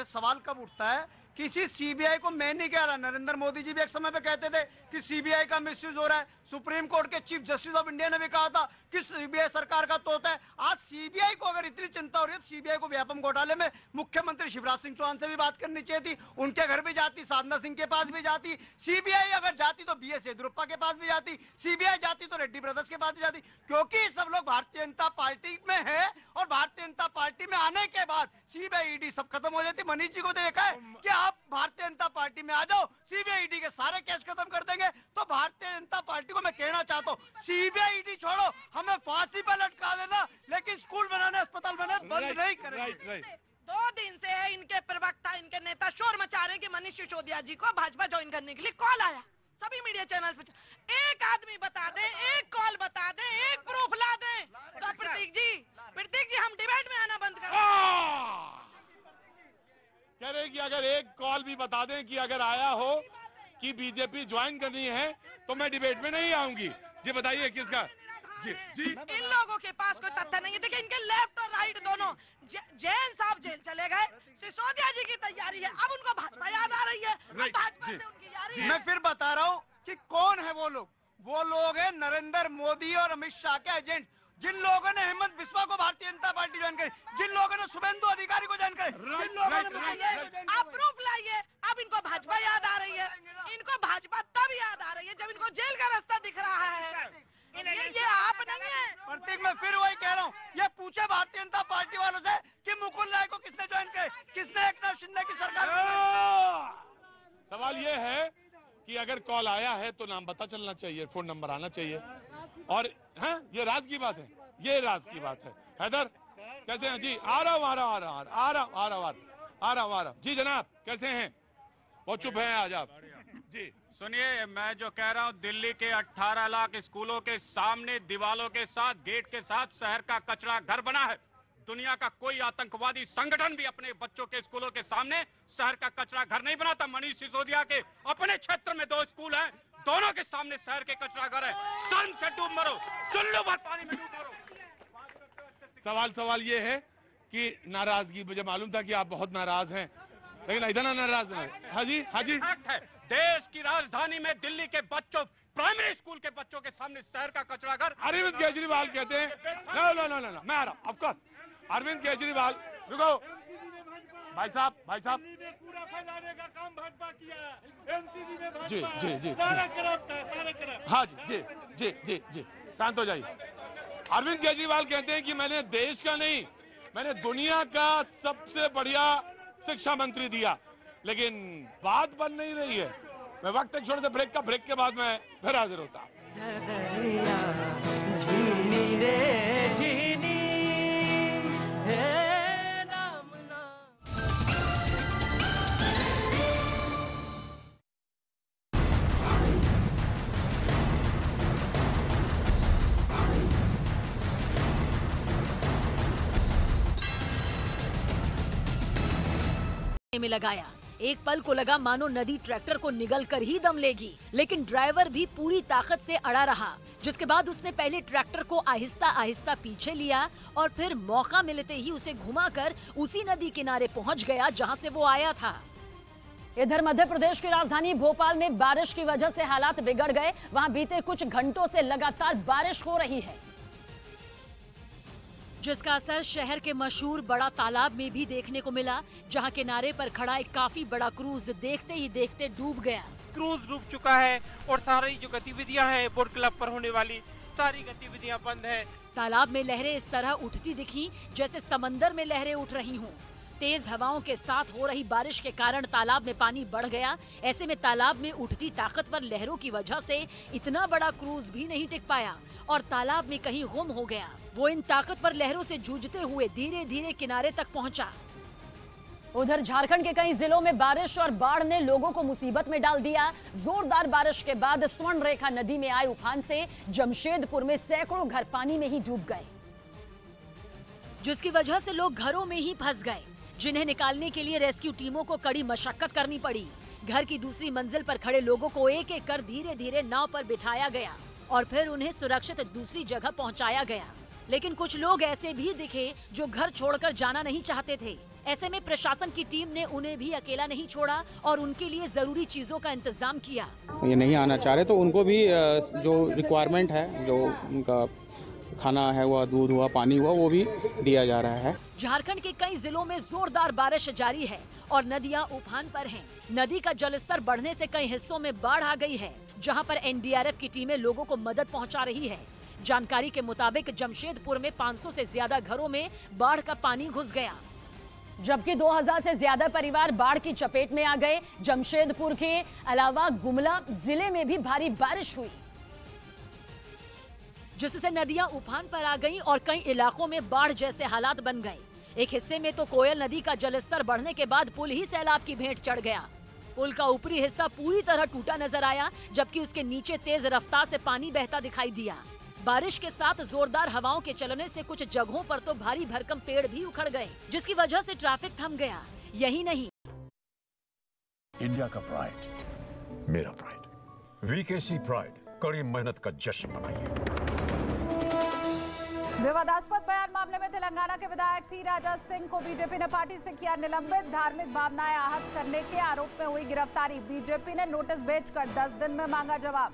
सवाल कब उठता है? किसी सीबीआई को मैं नहीं कह रहा, नरेंद्र मोदी जी भी एक समय पे कहते थे कि सीबीआई का मिसयूज हो रहा है। सुप्रीम कोर्ट के चीफ जस्टिस ऑफ इंडिया ने भी कहा था कि सीबीआई सरकार का तोता है। आज सीबीआई को अगर इतनी चिंता हो रही है तो सीबीआई को व्यापम घोटाले में मुख्यमंत्री शिवराज सिंह चौहान से भी बात करनी चाहिए थी। उनके घर भी जाती, साधना सिंह के पास भी जाती। सीबीआई अगर जाती तो बीएस येदियुरप्पा के पास भी जाती, सीबीआई जाती तो रेड्डी ब्रदर्स के पास भी जाती, क्योंकि सब लोग भारतीय जनता पार्टी में है और भारतीय जनता पार्टी में आने के बाद सीबीआई ईडी सब खत्म हो जाती। मनीष जी को देखा है कि आप भारतीय जनता पार्टी में आ जाओ, सीबीआई ईडी के सारे केस खत्म कर देंगे। तो भारतीय जनता पार्टी को मैं कहना चाहता हूँ, सीबीआई ईडी छोड़ो, हमें फांसी पर लटका देना, लेकिन स्कूल बनाने, अस्पताल बनाने बंद नहीं करेंगे। 2 दिन से इनके प्रवक्ता, इनके नेता शोर मचा रहे हैं कि मनीष सिसोदिया जी को भाजपा ज्वाइन करने के लिए कॉल आया। सभी मीडिया चैनल पे एक आदमी बता दे, एक कॉल बता दे, एक प्रूफ ला दे। तो प्रतीक जी हम डिबेट में आना बंद कर कह रहे कि अगर एक कॉल भी बता दें कि अगर आया हो कि बीजेपी ज्वाइन करनी है तो मैं डिबेट में नहीं आऊंगी। जी बताइए किसका? जी इन लोगों के पास कोई तथ्य नहीं है। देखिए इनके लेफ्ट और राइट दोनों, जैन साहब जेल चले गए, सिसोदिया जी की तैयारी है, अब उनको भाजपा याद आ रही है, भाजपा से उनकी यारी रही है। मैं फिर बता रहा हूँ कि कौन है वो लोग। वो लोग हैं नरेंद्र मोदी और अमित शाह के एजेंट, जिन लोगों ने हेमंत बिस्वा को भारतीय जनता पार्टी ज्वाइन करी, जिन लोगों ने शुभेंदु अधिकारी को ज्वाइन करी, जिन लोगों ने आप प्रूफ लाइए। अब इनको भाजपा याद आ रही है, इनको भाजपा तब याद आ रही है जब इनको जेल का रास्ता दिख रहा है। ये आप नहीं है प्रतीक। मैं फिर वही कह रहा हूँ, ये पूछे भारतीय जनता पार्टी वालों से कि मुकुल राय को किसने ज्वाइन करे, किसने एकनाथ शिंदे की सरकार। सवाल ये है कि अगर कॉल आया है तो नाम पता चलना चाहिए, फोन नंबर आना चाहिए। और हाँ, ये राज की बात है, ये राज की बात है। हैदर कैसे हैं जी? आ रहा हूँ जी। जनाब कैसे हैं? बहुत चुप हैं आज आप जी। सुनिए, मैं जो कह रहा हूँ, दिल्ली के 18 लाख स्कूलों के सामने दीवालों के साथ, गेट के साथ शहर का कचरा घर बना है। दुनिया का कोई आतंकवादी संगठन भी अपने बच्चों के स्कूलों के सामने शहर का कचरा घर नहीं बनाता। मनीष सिसोदिया के अपने क्षेत्र में 2 स्कूल हैं, दोनों के सामने शहर के कचरा घर है। शर्म से डूब मरो, चुल्लू भर पानी में डूब मरो। सवाल ये है कि नाराजगी, मुझे मालूम था कि आप बहुत नाराज हैं, लेकिन इतना नाराज नहीं। हाजी देश की राजधानी में दिल्ली के बच्चों, प्राइमरी स्कूल के बच्चों के सामने शहर का कचरा घर। अरविंद केजरीवाल कहते हैं, नो, मैं आ रहा हूँ। ऑफकोर्स अरविंद केजरीवाल, रुको भाई साहब पूरा फैलाने का काम भाजपा किया है। एमसीडी में भाजपा जी सारा करप्ट है। हाँ जी, शांत हो जाइए। अरविंद केजरीवाल कहते हैं कि मैंने देश का नहीं, मैंने दुनिया का सबसे बढ़िया शिक्षा मंत्री दिया, लेकिन बात बन नहीं रही है। मैं वक्त एक छोटे से ब्रेक के बाद मैं फिर हाजिर होता। में लगाया। एक पल को लगा मानो नदी ट्रैक्टर को निगल कर ही दम लेगी, लेकिन ड्राइवर भी पूरी ताकत से अड़ा रहा, जिसके बाद उसने पहले ट्रैक्टर को आहिस्ता आहिस्ता पीछे लिया और फिर मौका मिलते ही उसे घुमाकर उसी नदी किनारे पहुंच गया जहां से वो आया था। इधर मध्य प्रदेश की राजधानी भोपाल में बारिश की वजह से हालात बिगड़ गए। वहां बीते कुछ घंटों से लगातार बारिश हो रही है, जिसका असर शहर के मशहूर बड़ा तालाब में भी देखने को मिला, जहां किनारे पर खड़ा एक काफी बड़ा क्रूज देखते ही देखते डूब गया। क्रूज डूब चुका है और सारी जो गतिविधियां हैं बोट क्लब पर होने वाली सारी गतिविधियां बंद है। तालाब में लहरें इस तरह उठती दिखी जैसे समंदर में लहरें उठ रही हों। तेज हवाओं के साथ हो रही बारिश के कारण तालाब में पानी बढ़ गया। ऐसे में तालाब में उठती ताकतवर लहरों की वजह से इतना बड़ा क्रूज भी नहीं टिक पाया और तालाब में कहीं गुम हो गया। वो इन ताकतवर लहरों से जूझते हुए धीरे धीरे किनारे तक पहुंचा। उधर झारखंड के कई जिलों में बारिश और बाढ़ ने लोगों को मुसीबत में डाल दिया। जोरदार बारिश के बाद स्वर्ण रेखा नदी में आए उफान से जमशेदपुर में सैकड़ों घर पानी में ही डूब गए, जिसकी वजह से लोग घरों में ही फंस गए, जिन्हें निकालने के लिए रेस्क्यू टीमों को कड़ी मशक्कत करनी पड़ी। घर की दूसरी मंजिल पर खड़े लोगों को एक एक कर धीरे धीरे नाव पर बिठाया गया और फिर उन्हें सुरक्षित दूसरी जगह पहुंचाया गया। लेकिन कुछ लोग ऐसे भी दिखे जो घर छोड़कर जाना नहीं चाहते थे। ऐसे में प्रशासन की टीम ने उन्हें भी अकेला नहीं छोड़ा और उनके लिए जरूरी चीजों का इंतजाम किया। ये नहीं आना चाह रहे तो उनको भी जो रिक्वायरमेंट है, जो उनका खाना है, हुआ दूध हुआ, पानी हुआ, वो भी दिया जा रहा है। झारखंड के कई जिलों में जोरदार बारिश जारी है और नदियां उफान पर हैं। नदी का जलस्तर बढ़ने से कई हिस्सों में बाढ़ आ गई है, जहां पर एनडीआरएफ की टीमें लोगों को मदद पहुंचा रही है। जानकारी के मुताबिक जमशेदपुर में 500 से ज्यादा घरों में बाढ़ का पानी घुस गया, जबकि 2000 से ज्यादा परिवार बाढ़ की चपेट में आ गए। जमशेदपुर के अलावा गुमला जिले में भी भारी बारिश हुई, जिससे नदियां उफान पर आ गईं और कई इलाकों में बाढ़ जैसे हालात बन गए। एक हिस्से में तो कोयल नदी का जलस्तर बढ़ने के बाद पुल ही सैलाब की भेंट चढ़ गया। पुल का ऊपरी हिस्सा पूरी तरह टूटा नजर आया, जबकि उसके नीचे तेज रफ्तार से पानी बहता दिखाई दिया। बारिश के साथ जोरदार हवाओं के चलने से कुछ जगहों पर तो भारी भरकम पेड़ भी उखड़ गए, जिसकी वजह से ट्रैफिक थम गया। यही नहीं, इंडिया का प्राइड, मेरा प्राइड, वीकेसी प्राइड कड़ी मेहनत का जश्न मनाइए। विवादास्पद बयान मामले में तेलंगाना के विधायक टी राजा सिंह को बीजेपी ने पार्टी से किया निलंबित। धार्मिक भावनाएं आहत करने के आरोप में हुई गिरफ्तारी। बीजेपी ने नोटिस भेजकर 10 दिन में मांगा जवाब।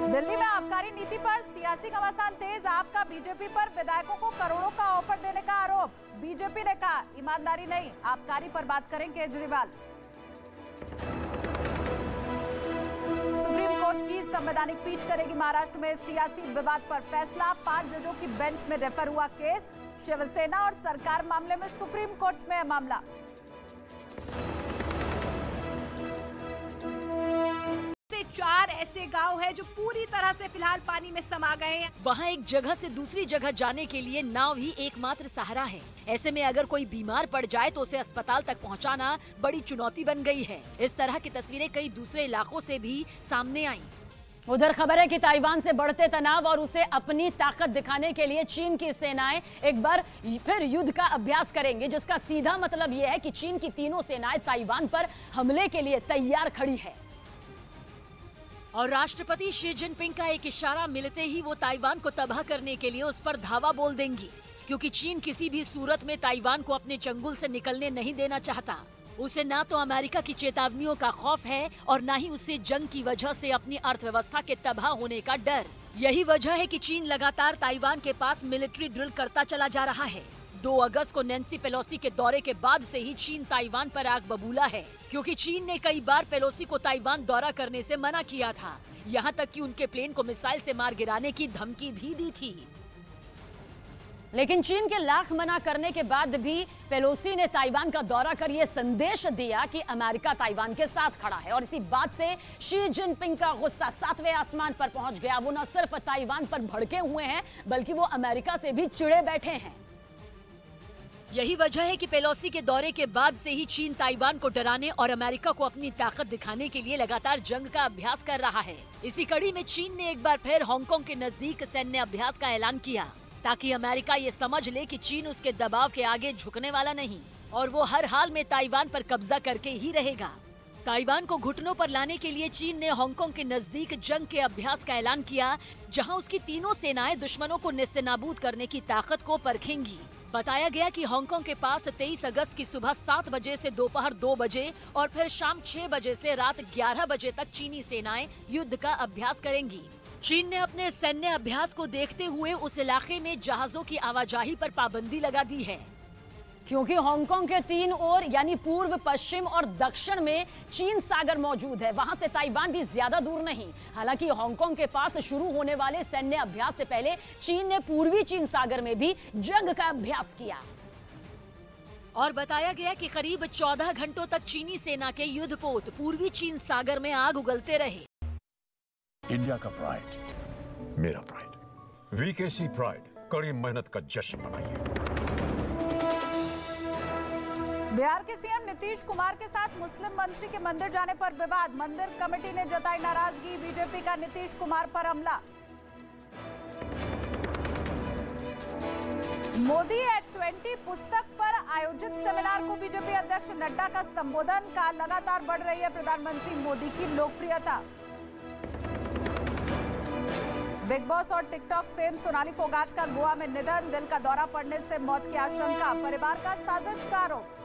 दिल्ली में आबकारी नीति पर सियासी घमासान तेज। आपका बीजेपी पर विधायकों को करोड़ों का ऑफर देने का आरोप। बीजेपी ने कहा ईमानदारी नहीं, आबकारी पर बात करें केजरीवाल। सुप्रीम कोर्ट की संवैधानिक पीठ करेगी महाराष्ट्र में सियासी विवाद पर फैसला। 5 जजों की बेंच में रेफर हुआ केस। शिवसेना और सरकार मामले में सुप्रीम कोर्ट में मामला। चार ऐसे गांव हैं जो पूरी तरह से फिलहाल पानी में समा गए हैं। वहां एक जगह से दूसरी जगह जाने के लिए नाव ही एकमात्र सहारा है। ऐसे में अगर कोई बीमार पड़ जाए तो उसे अस्पताल तक पहुंचाना बड़ी चुनौती बन गई है। इस तरह की तस्वीरें कई दूसरे इलाकों से भी सामने आईं। उधर खबर है कि ताइवान से बढ़ते तनाव और उसे अपनी ताकत दिखाने के लिए चीन की सेनाएं एक बार फिर युद्ध का अभ्यास करेंगे, जिसका सीधा मतलब ये है कि चीन की तीनों सेनाएं ताइवान पर हमले के लिए तैयार खड़ी है। और राष्ट्रपति शी जिनपिंग का एक इशारा मिलते ही वो ताइवान को तबाह करने के लिए उस पर धावा बोल देंगी, क्योंकि चीन किसी भी सूरत में ताइवान को अपने चंगुल से निकलने नहीं देना चाहता। उसे ना तो अमेरिका की चेतावनियों का खौफ है और ना ही उसे जंग की वजह से अपनी अर्थव्यवस्था के तबाह होने का डर। यही वजह है कि चीन लगातार ताइवान के पास मिलिट्री ड्रिल करता चला जा रहा है। 2 अगस्त को नैन्सी पेलोसी के दौरे के बाद से ही चीन ताइवान पर आग बबूला है, क्योंकि चीन ने कई बार पेलोसी को ताइवान दौरा करने से मना किया था। यहाँ तक कि उनके प्लेन को मिसाइल से मार गिराने की धमकी भी दी थी। लेकिन चीन के लाख मना करने के बाद भी पेलोसी ने ताइवान का दौरा कर ये संदेश दिया कि अमेरिका ताइवान के साथ खड़ा है। और इसी बात से शी जिनपिंग का गुस्सा 7वें आसमान पर पहुंच गया। वो न सिर्फ ताइवान पर भड़के हुए हैं, बल्कि वो अमेरिका से भी चिढ़े बैठे हैं। यही वजह है कि पेलोसी के दौरे के बाद से ही चीन ताइवान को डराने और अमेरिका को अपनी ताकत दिखाने के लिए लगातार जंग का अभ्यास कर रहा है। इसी कड़ी में चीन ने एक बार फिर हांगकांग के नजदीक सैन्य अभ्यास का ऐलान किया, ताकि अमेरिका ये समझ ले कि चीन उसके दबाव के आगे झुकने वाला नहीं और वो हर हाल में ताइवान पर कब्जा करके ही रहेगा। ताइवान को घुटनों पर लाने के लिए चीन ने हांगकांग के नजदीक जंग के अभ्यास का ऐलान किया, जहां उसकी तीनों सेनाएं दुश्मनों को नेस्तनाबूद करने की ताकत को परखेंगी। बताया गया कि हांगकांग के पास 23 अगस्त की सुबह 7 बजे से दोपहर 2 बजे और फिर शाम 6 बजे से रात 11 बजे तक चीनी सेनाएं युद्ध का अभ्यास करेंगी। चीन ने अपने सैन्य अभ्यास को देखते हुए उस इलाके में जहाजों की आवाजाही पर पाबंदी लगा दी है, क्योंकि हांगकांग के 3 ओर यानी पूर्व, पश्चिम और दक्षिण में चीन सागर मौजूद है। वहां से ताइवान भी ज्यादा दूर नहीं। हालांकि हांगकांग के पास शुरू होने वाले सैन्य अभ्यास से पहले चीन ने पूर्वी चीन सागर में भी जंग का अभ्यास किया। और बताया गया कि करीब 14 घंटों तक चीनी सेना के युद्धपोत पूर्वी चीन सागर में आग उगलते रहे। इंडिया का प्राइड मेरा प्राइड, वीकेसी प्राइड कड़ी मेहनत का जश्न मनाइए। बिहार के सीएम नीतीश कुमार के साथ मुस्लिम मंत्री के मंदिर जाने पर विवाद। मंदिर कमेटी ने जताई नाराजगी। बीजेपी का नीतीश कुमार पर हमला। मोदी एट 20 पुस्तक पर आयोजित सेमिनार को बीजेपी अध्यक्ष नड्डा का संबोधन। का लगातार बढ़ रही है प्रधानमंत्री मोदी की लोकप्रियता। बिग बॉस और टिकटॉक फेम सोनाली फोगाट का गोवा में निधन। दिल का दौरा पड़ने से मौत की आशंका। परिवार का साजिश का आरोप।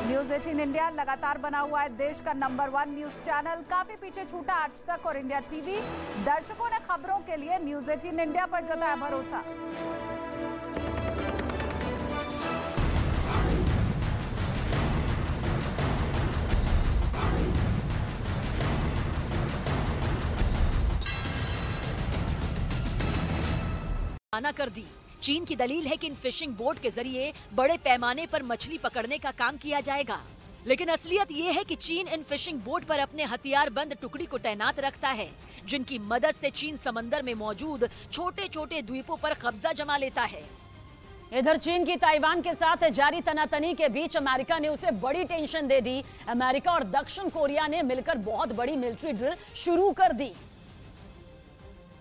न्यूज 18 इंडिया लगातार बना हुआ है देश का नंबर 1 न्यूज चैनल। काफी पीछे छूटा आज तक और इंडिया टीवी। दर्शकों ने खबरों के लिए न्यूज 18 इंडिया पर जताया भरोसा। मना कर दी। चीन की दलील है कि इन फिशिंग बोट के जरिए बड़े पैमाने पर मछली पकड़ने का काम किया जाएगा, लेकिन असलियत ये है कि चीन इन फिशिंग बोट पर अपने हथियारबंद टुकड़ी को तैनात रखता है, जिनकी मदद से चीन समंदर में मौजूद छोटे छोटे द्वीपों पर कब्जा जमा लेता है। इधर चीन की ताइवान के साथ जारी तनातनी के बीच अमेरिका ने उसे बड़ी टेंशन दे दी। अमेरिका और दक्षिण कोरिया ने मिलकर बहुत बड़ी मिलिट्री ड्रिल शुरू कर दी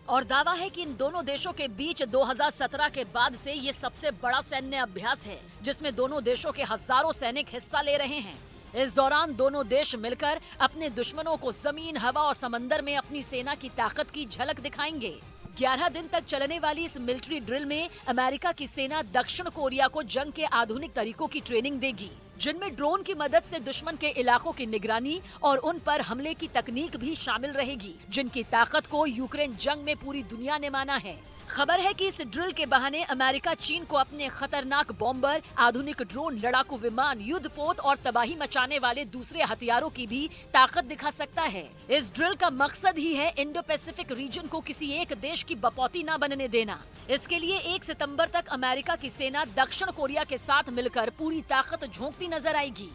और दावा है कि इन दोनों देशों के बीच 2017 के बाद से ये सबसे बड़ा सैन्य अभ्यास है, जिसमें दोनों देशों के हजारों सैनिक हिस्सा ले रहे हैं। इस दौरान दोनों देश मिलकर अपने दुश्मनों को जमीन, हवा और समंदर में अपनी सेना की ताकत की झलक दिखाएंगे। 11 दिन तक चलने वाली इस मिलिट्री ड्रिल में अमेरिका की सेना दक्षिण कोरिया को जंग के आधुनिक तरीकों की ट्रेनिंग देगी, जिनमें ड्रोन की मदद से दुश्मन के इलाकों की निगरानी और उन पर हमले की तकनीक भी शामिल रहेगी, जिनकी ताकत को यूक्रेन जंग में पूरी दुनिया ने माना है। खबर है कि इस ड्रिल के बहाने अमेरिका चीन को अपने खतरनाक बॉम्बर, आधुनिक ड्रोन, लड़ाकू विमान, युद्धपोत और तबाही मचाने वाले दूसरे हथियारों की भी ताकत दिखा सकता है। इस ड्रिल का मकसद ही है इंडो पैसिफिक रीजन को किसी एक देश की बपौती न बनने देना। इसके लिए 1 सितंबर तक अमेरिका की सेना दक्षिण कोरिया के साथ मिलकर पूरी ताकत झोंकती नजर आएगी।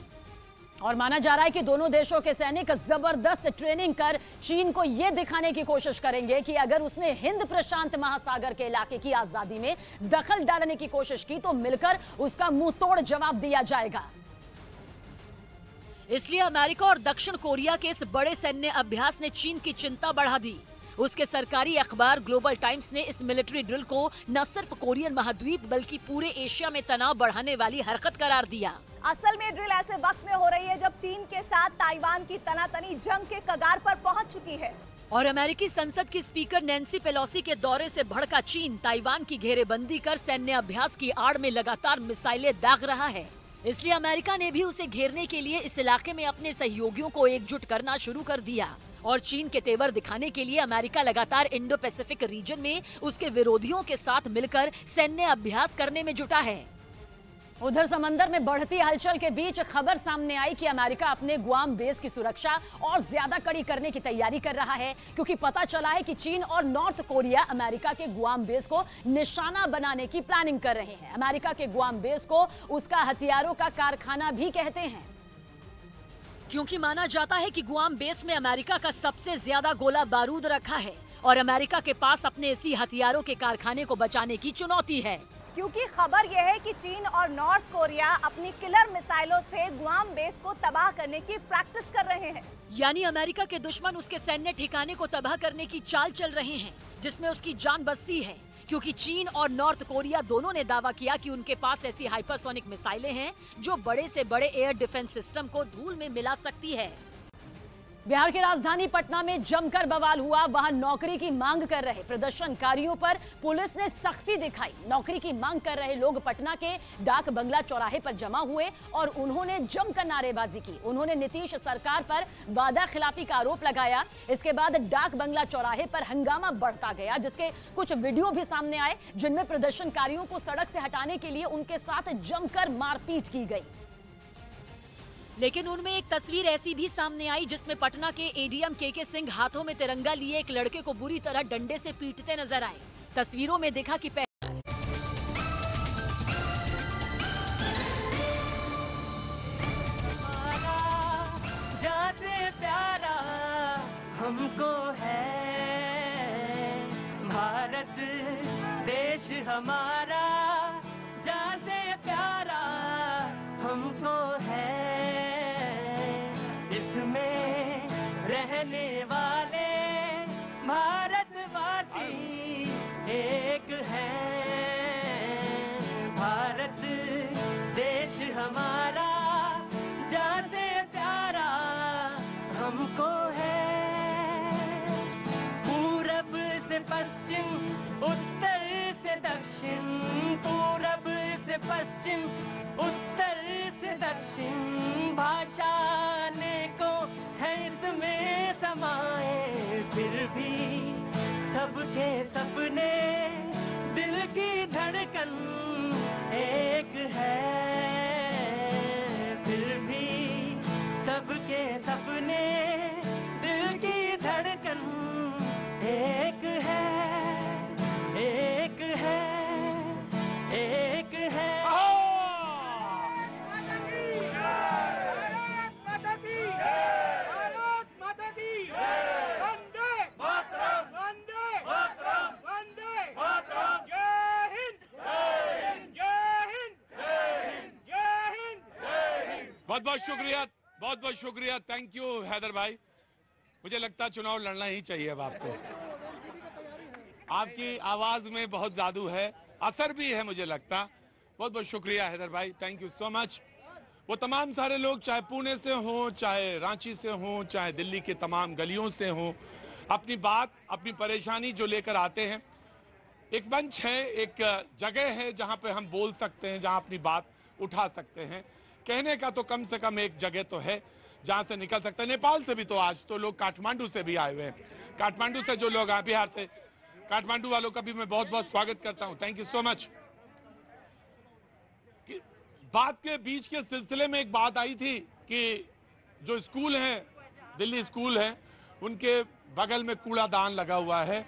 और माना जा रहा है कि दोनों देशों के सैनिक जबरदस्त ट्रेनिंग कर चीन को ये दिखाने की कोशिश करेंगे कि अगर उसने हिंद प्रशांत महासागर के इलाके की आजादी में दखल डालने की कोशिश की तो मिलकर उसका मुंह तोड़ जवाब दिया जाएगा। इसलिए अमेरिका और दक्षिण कोरिया के इस बड़े सैन्य अभ्यास ने चीन की चिंता बढ़ा दी। उसके सरकारी अखबार ग्लोबल टाइम्स ने इस मिलिट्री ड्रिल को न सिर्फ कोरियन महाद्वीप बल्कि पूरे एशिया में तनाव बढ़ाने वाली हरकत करार दिया। असल में ड्रिल ऐसे वक्त में हो रही है जब चीन के साथ ताइवान की तनातनी जंग के कगार पर पहुंच चुकी है। और अमेरिकी संसद की स्पीकर नैन्सी पेलोसी के दौरे से भड़का चीन ताइवान की घेरेबंदी कर सैन्य अभ्यास की आड़ में लगातार मिसाइलें दाग रहा है। इसलिए अमेरिका ने भी उसे घेरने के लिए इस इलाके में अपने सहयोगियों को एकजुट करना शुरू कर दिया। और चीन के तेवर दिखाने के लिए अमेरिका लगातार इंडो पैसिफिक रीजन में उसके विरोधियों के साथ मिलकर सैन्य अभ्यास करने में जुटा है। उधर समंदर में बढ़ती हलचल के बीच खबर सामने आई कि अमेरिका अपने गुआम बेस की सुरक्षा और ज्यादा कड़ी करने की तैयारी कर रहा है, क्योंकि पता चला है कि चीन और नॉर्थ कोरिया अमेरिका के गुआम बेस को निशाना बनाने की प्लानिंग कर रहे हैं। अमेरिका के गुआम बेस को उसका हथियारों का कारखाना भी कहते हैं, क्योंकि माना जाता है कि गुआम बेस में अमेरिका का सबसे ज्यादा गोला बारूद रखा है और अमेरिका के पास अपने इसी हथियारों के कारखाने को बचाने की चुनौती है। क्योंकि खबर यह है कि चीन और नॉर्थ कोरिया अपनी किलर मिसाइलों से गुआम बेस को तबाह करने की प्रैक्टिस कर रहे हैं। यानी अमेरिका के दुश्मन उसके सैन्य ठिकाने को तबाह करने की चाल चल रहे हैं, जिसमें उसकी जान बसती है। क्योंकि चीन और नॉर्थ कोरिया दोनों ने दावा किया कि उनके पास ऐसी हाइपरसोनिक मिसाइलें हैं जो बड़े से बड़े एयर डिफेंस सिस्टम को धूल में मिला सकती है। बिहार की राजधानी पटना में जमकर बवाल हुआ। वहां नौकरी की मांग कर रहे प्रदर्शनकारियों पर पुलिस ने सख्ती दिखाई। नौकरी की मांग कर रहे लोग पटना के डाक बंगला चौराहे पर जमा हुए और उन्होंने जमकर नारेबाजी की। उन्होंने नीतीश सरकार पर वादा खिलाफी का आरोप लगाया। इसके बाद डाक बंगला चौराहे पर हंगामा बढ़ता गया, जिसके कुछ वीडियो भी सामने आए जिनमें प्रदर्शनकारियों को सड़क से हटाने के लिए उनके साथ जमकर मारपीट की गई। लेकिन उनमें एक तस्वीर ऐसी भी सामने आई जिसमें पटना के एडीएम के सिंह हाथों में तिरंगा लिए एक लड़के को बुरी तरह डंडे से पीटते नजर आए। तस्वीरों में देखा कि जाते प्यारा हमको है भारत देश हमारा, जाते प्यारा हमको है, रहने वाले भारतवासी एक हैं। भारत देश हमारा जाते प्यारा हमको है। पूरब से पश्चिम, उत्तर से दक्षिण, पूरब से पश्चिम, उत्तर से दक्षिण, भाषा को है इसमें समाए, फिर भी सबके सपने दिल की धड़कन एक है। फिर भी सबके सपने दिल की धड़कन एक है, एक है, एक है। बहुत बहुत शुक्रिया। थैंक यू हैदर भाई। मुझे लगता है चुनाव लड़ना ही चाहिए अब आपको। आपकी आवाज में बहुत जादू है, असर भी है मुझे लगता। बहुत बहुत शुक्रिया हैदर भाई, थैंक यू सो मच। वो तमाम सारे लोग चाहे पुणे से हों, चाहे रांची से हों, चाहे दिल्ली के तमाम गलियों से हों, अपनी बात, अपनी परेशानी जो लेकर आते हैं। एक मंच है, एक जगह है जहां पे हम बोल सकते हैं, जहां अपनी बात उठा सकते हैं। कहने का तो कम से कम एक जगह तो है जहां से निकल सकते हैं। नेपाल से भी तो आज तो लोग काठमांडू से भी आए हुए हैं। काठमांडू से जो लोग आए, बिहार से, काठमांडू वालों का भी मैं बहुत बहुत स्वागत करता हूं। Thank you so much. बात के बीच के सिलसिले में एक बात आई थी कि जो स्कूल हैं, दिल्ली स्कूल हैं, उनके बगल में कूड़ादान लगा हुआ है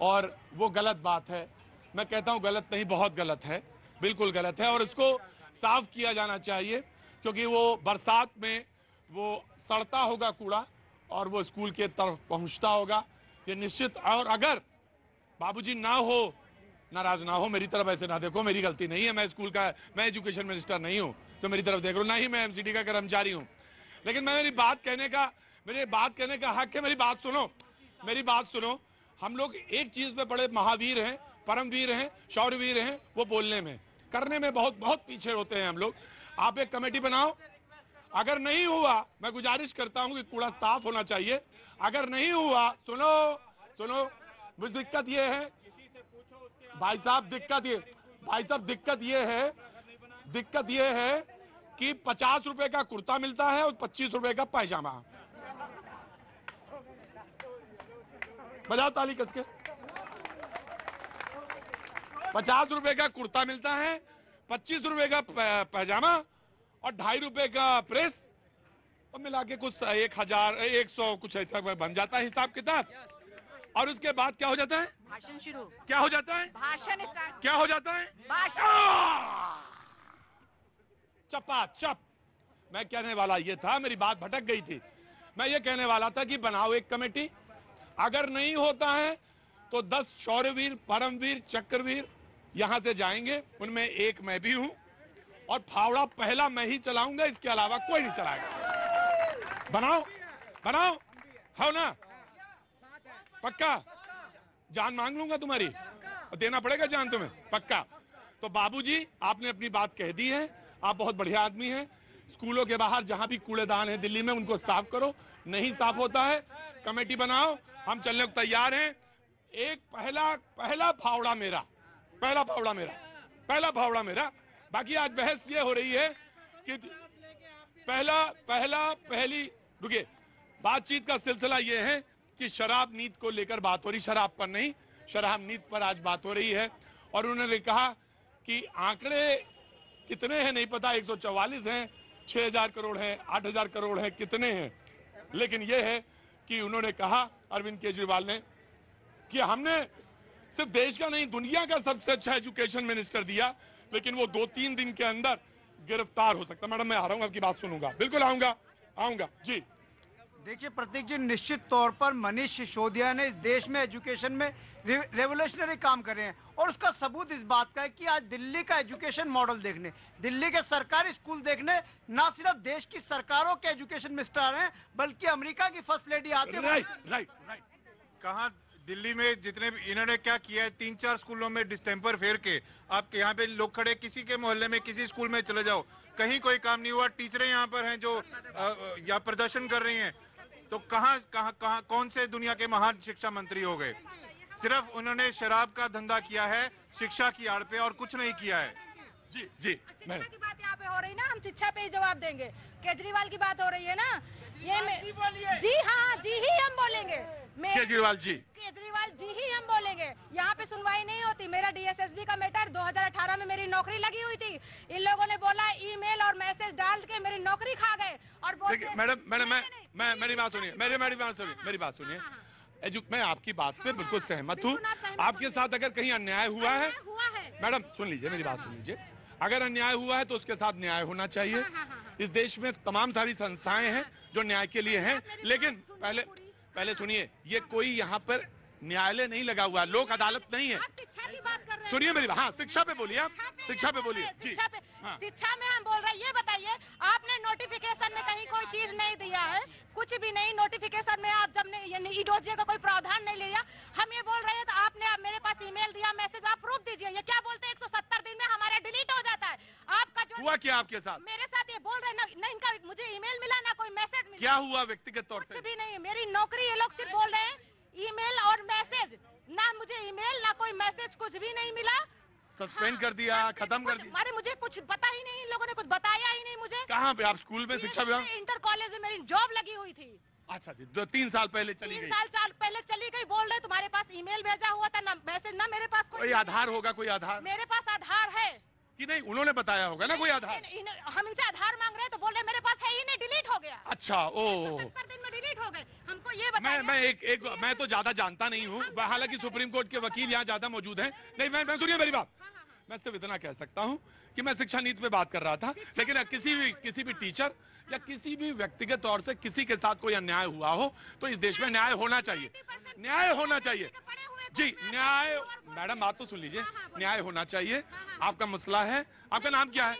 और वो गलत बात है। मैं कहता हूं गलत नहीं, बहुत गलत है, बिल्कुल गलत है और इसको साफ किया जाना चाहिए, क्योंकि वो बरसात में वो सड़ता होगा कूड़ा और वो स्कूल के तरफ पहुंचता होगा, ये निश्चित। और अगर बाबूजी ना हो, नाराज ना हो, मेरी तरफ ऐसे ना देखो, मेरी गलती नहीं है, मैं स्कूल का, मैं एजुकेशन मिनिस्टर नहीं हूं तो मेरी तरफ देख रहा हूं, ना ही मैं एमसीडी का कर्मचारी हूं। लेकिन मेरी बात कहने का हक है। मेरी बात सुनो। हम लोग एक चीज में बड़े महावीर हैं, परमवीर हैं, शौर्यवीर हैं, वो बोलने में, करने में बहुत बहुत पीछे होते हैं हम लोग। आप एक कमेटी बनाओ, अगर नहीं हुआ, मैं गुजारिश करता हूं कि कूड़ा साफ होना चाहिए। अगर नहीं हुआ, सुनो, दिक्कत ये है भाई साहब, दिक्कत ये है कि 50 रुपए का कुर्ता मिलता है और 25 रुपए का पैजामा। बजाओ ताली कस के। 50 रुपए का कुर्ता मिलता है, 25 रुपए का पैजामा और 2.5 रुपए का प्रेस, और मिला के कुछ 1,100 कुछ ऐसा बन जाता है हिसाब किताब। और उसके बाद क्या हो जाता है? भाषण शुरू। क्या हो जाता है? भाषण स्टार्ट। क्या हो जाता है? भाषण। चपाचप। मैं कहने वाला ये था, मेरी बात भटक गई थी। मैं ये कहने वाला था कि बनाओ एक कमेटी, अगर नहीं होता है तो 10 शौर्यवीर, परमवीर, चक्रवीर यहां से जाएंगे, उनमें एक मैं भी हूं और फावड़ा पहला मैं ही चलाऊंगा, इसके अलावा कोई नहीं चलाएगा। बनाओ, हो ना? पक्का? जान मांग लूंगा तुम्हारी, और देना पड़ेगा जान तुम्हें, पक्का? तो बाबूजी, आपने अपनी बात कह दी है, आप बहुत बढ़िया आदमी हैं। स्कूलों के बाहर जहां भी कूड़ेदान है दिल्ली में, उनको साफ करो। नहीं साफ होता है, कमेटी बनाओ, हम चलने को तैयार हैं। एक पहला फावड़ा मेरा। बाकी आज बहस ये हो रही है कि पहली रुकिए, बातचीत का सिलसिला ये है कि शराब नीति को लेकर बात हो रही, शराब पर नहीं, शराब नीति पर आज बात हो रही है। और उन्होंने कहा कि आंकड़े कितने हैं नहीं पता, 144 हैं, 6,000 करोड़ हैं, 8,000 करोड़ हैं, कितने हैं, लेकिन यह है कि उन्होंने कहा, अरविंद केजरीवाल ने, कि हमने सिर्फ देश का नहीं दुनिया का सबसे अच्छा एजुकेशन मिनिस्टर दिया, लेकिन वो 2-3 दिन के अंदर गिरफ्तार हो सकता। मैडम मैं आ रहा हूं, आपकी बात सुनूंगा, बिल्कुल आऊंगा जी। देखिए प्रतीक जी, निश्चित तौर पर मनीष सिसोदिया ने इस देश में एजुकेशन में रेवोल्यूशनरी काम कर रहे हैं, और उसका सबूत इस बात का है कि आज दिल्ली का एजुकेशन मॉडल देखने, दिल्ली के सरकारी स्कूल देखने न सिर्फ देश की सरकारों के एजुकेशन मिनिस्टर आ रहे हैं, बल्कि अमेरिका की फर्स्ट लेडी आते हैं। राइट। कहाँ दिल्ली में जितने इन्होंने क्या किया है, 3-4 स्कूलों में डिस्टेम्पर फेर के, आपके यहाँ पे लोग खड़े, किसी के मोहल्ले में किसी स्कूल में चले जाओ, कहीं कोई काम नहीं हुआ। टीचरें यहाँ पर हैं जो या प्रदर्शन कर रही हैं, तो कहाँ कौन से दुनिया के महान शिक्षा मंत्री हो गए? सिर्फ उन्होंने शराब का धंधा किया है शिक्षा की आड़ पे, और कुछ नहीं किया है। जी शिक्षा की बात यहाँ पे हो रही ना, हम शिक्षा पे ही जवाब देंगे। केजरीवाल की बात हो रही है ना, ये जी हाँ, जी ही हम बोलेंगे। केजरीवाल जी ही हम बोलेंगे। यहाँ पे सुनवाई नहीं होती। मेरा DSSB का मैटर 2018 में मेरी नौकरी लगी हुई थी, इन लोगों ने बोला ईमेल और मैसेज डाल के मेरी नौकरी खा गए। और मैडम मेरी बात सुनिए। मैं आपकी बात से बिल्कुल सहमत हूँ। आपके साथ अगर कहीं अन्याय हुआ है, मैडम सुन लीजिए, मेरी बात सुन लीजिए। अगर अन्याय हुआ है तो उसके साथ न्याय होना चाहिए। इस देश में तमाम सारी संस्थाएं हैं जो न्याय के लिए हैं, लेकिन पहले सुनिए, ये कोई यहाँ पर न्यायालय नहीं लगा हुआ, लोक अदालत नहीं है। शिक्षा की बात कर रहे हैं। सुनिए मेरी बात। हाँ, शिक्षा पे बोलिए आप, शिक्षा पे बोलिए जी। शिक्षा में हम बोल रहे हैं, ये बताइए आपने नोटिफिकेशन में कहीं कोई चीज नहीं दिया है, कुछ भी नहीं। नोटिफिकेशन में आप जब ईडोजिया का कोई प्रावधान नहीं लिया, हम ये बोल रहे हैं तो आपने मेरे पास ईमेल दिया, मैसेज, आप प्रूफ दीजिए। ये क्या बोलते हैं 170 दिन में हमारा डिलीट हो जाता है। आपका जो हुआ क्या आपके साथ? मेरे साथ ये बोल रहे हैं ना, क्या हुआ व्यक्तिगत तौर कुछ भी नहीं, मेरी नौकरी ये लोग सिर्फ बोल रहे हैं ईमेल और मैसेज, ना मुझे ईमेल ना कोई मैसेज, कुछ भी नहीं मिला। सस्पेंड कर दिया, खत्म कर दिया? अरे मुझे कुछ पता ही नहीं, इन लोगों ने कुछ बताया ही नहीं मुझे। कहाँ पे आप स्कूल में शिक्षा विभाग? इंटर कॉलेज में मेरी जॉब लगी हुई थी। अच्छा जी, 3 साल पहले चली गई। 3 साल पहले चली गई, बोल रहे तुम्हारे पास ईमेल भेजा हुआ था, ना मैसेज, ना मेरे पास कोई आधार होगा, कोई आधार? मेरे पास आधार है कि नहीं, उन्होंने बताया होगा ना कोई आधार? हम इनसे आधार मांग रहे हैं तो बोल रहे मेरे पास है ही नहीं, डिलीट हो गया। अच्छा, ओ 70 दिन में डिलीट हो गए। हमको ये बताइए। मैं तो ज्यादा जानता नहीं हूँ, हालांकि सुप्रीम कोर्ट के वकील यहाँ ज्यादा मौजूद हैं। नहीं, मैं सुनिए मेरी बात, मैं सिर्फ इतना कह सकता हूँ कि मैं शिक्षा नीति पे बात कर रहा था, लेकिन किसी भी टीचर या किसी भी व्यक्तिगत तौर से किसी के साथ कोई अन्याय हुआ हो तो इस देश में न्याय होना चाहिए, न्याय होना चाहिए जी, न्याय। मैडम बात तो सुन लीजिए, न्याय होना चाहिए। आपका मसला है, आपका नाम क्या है?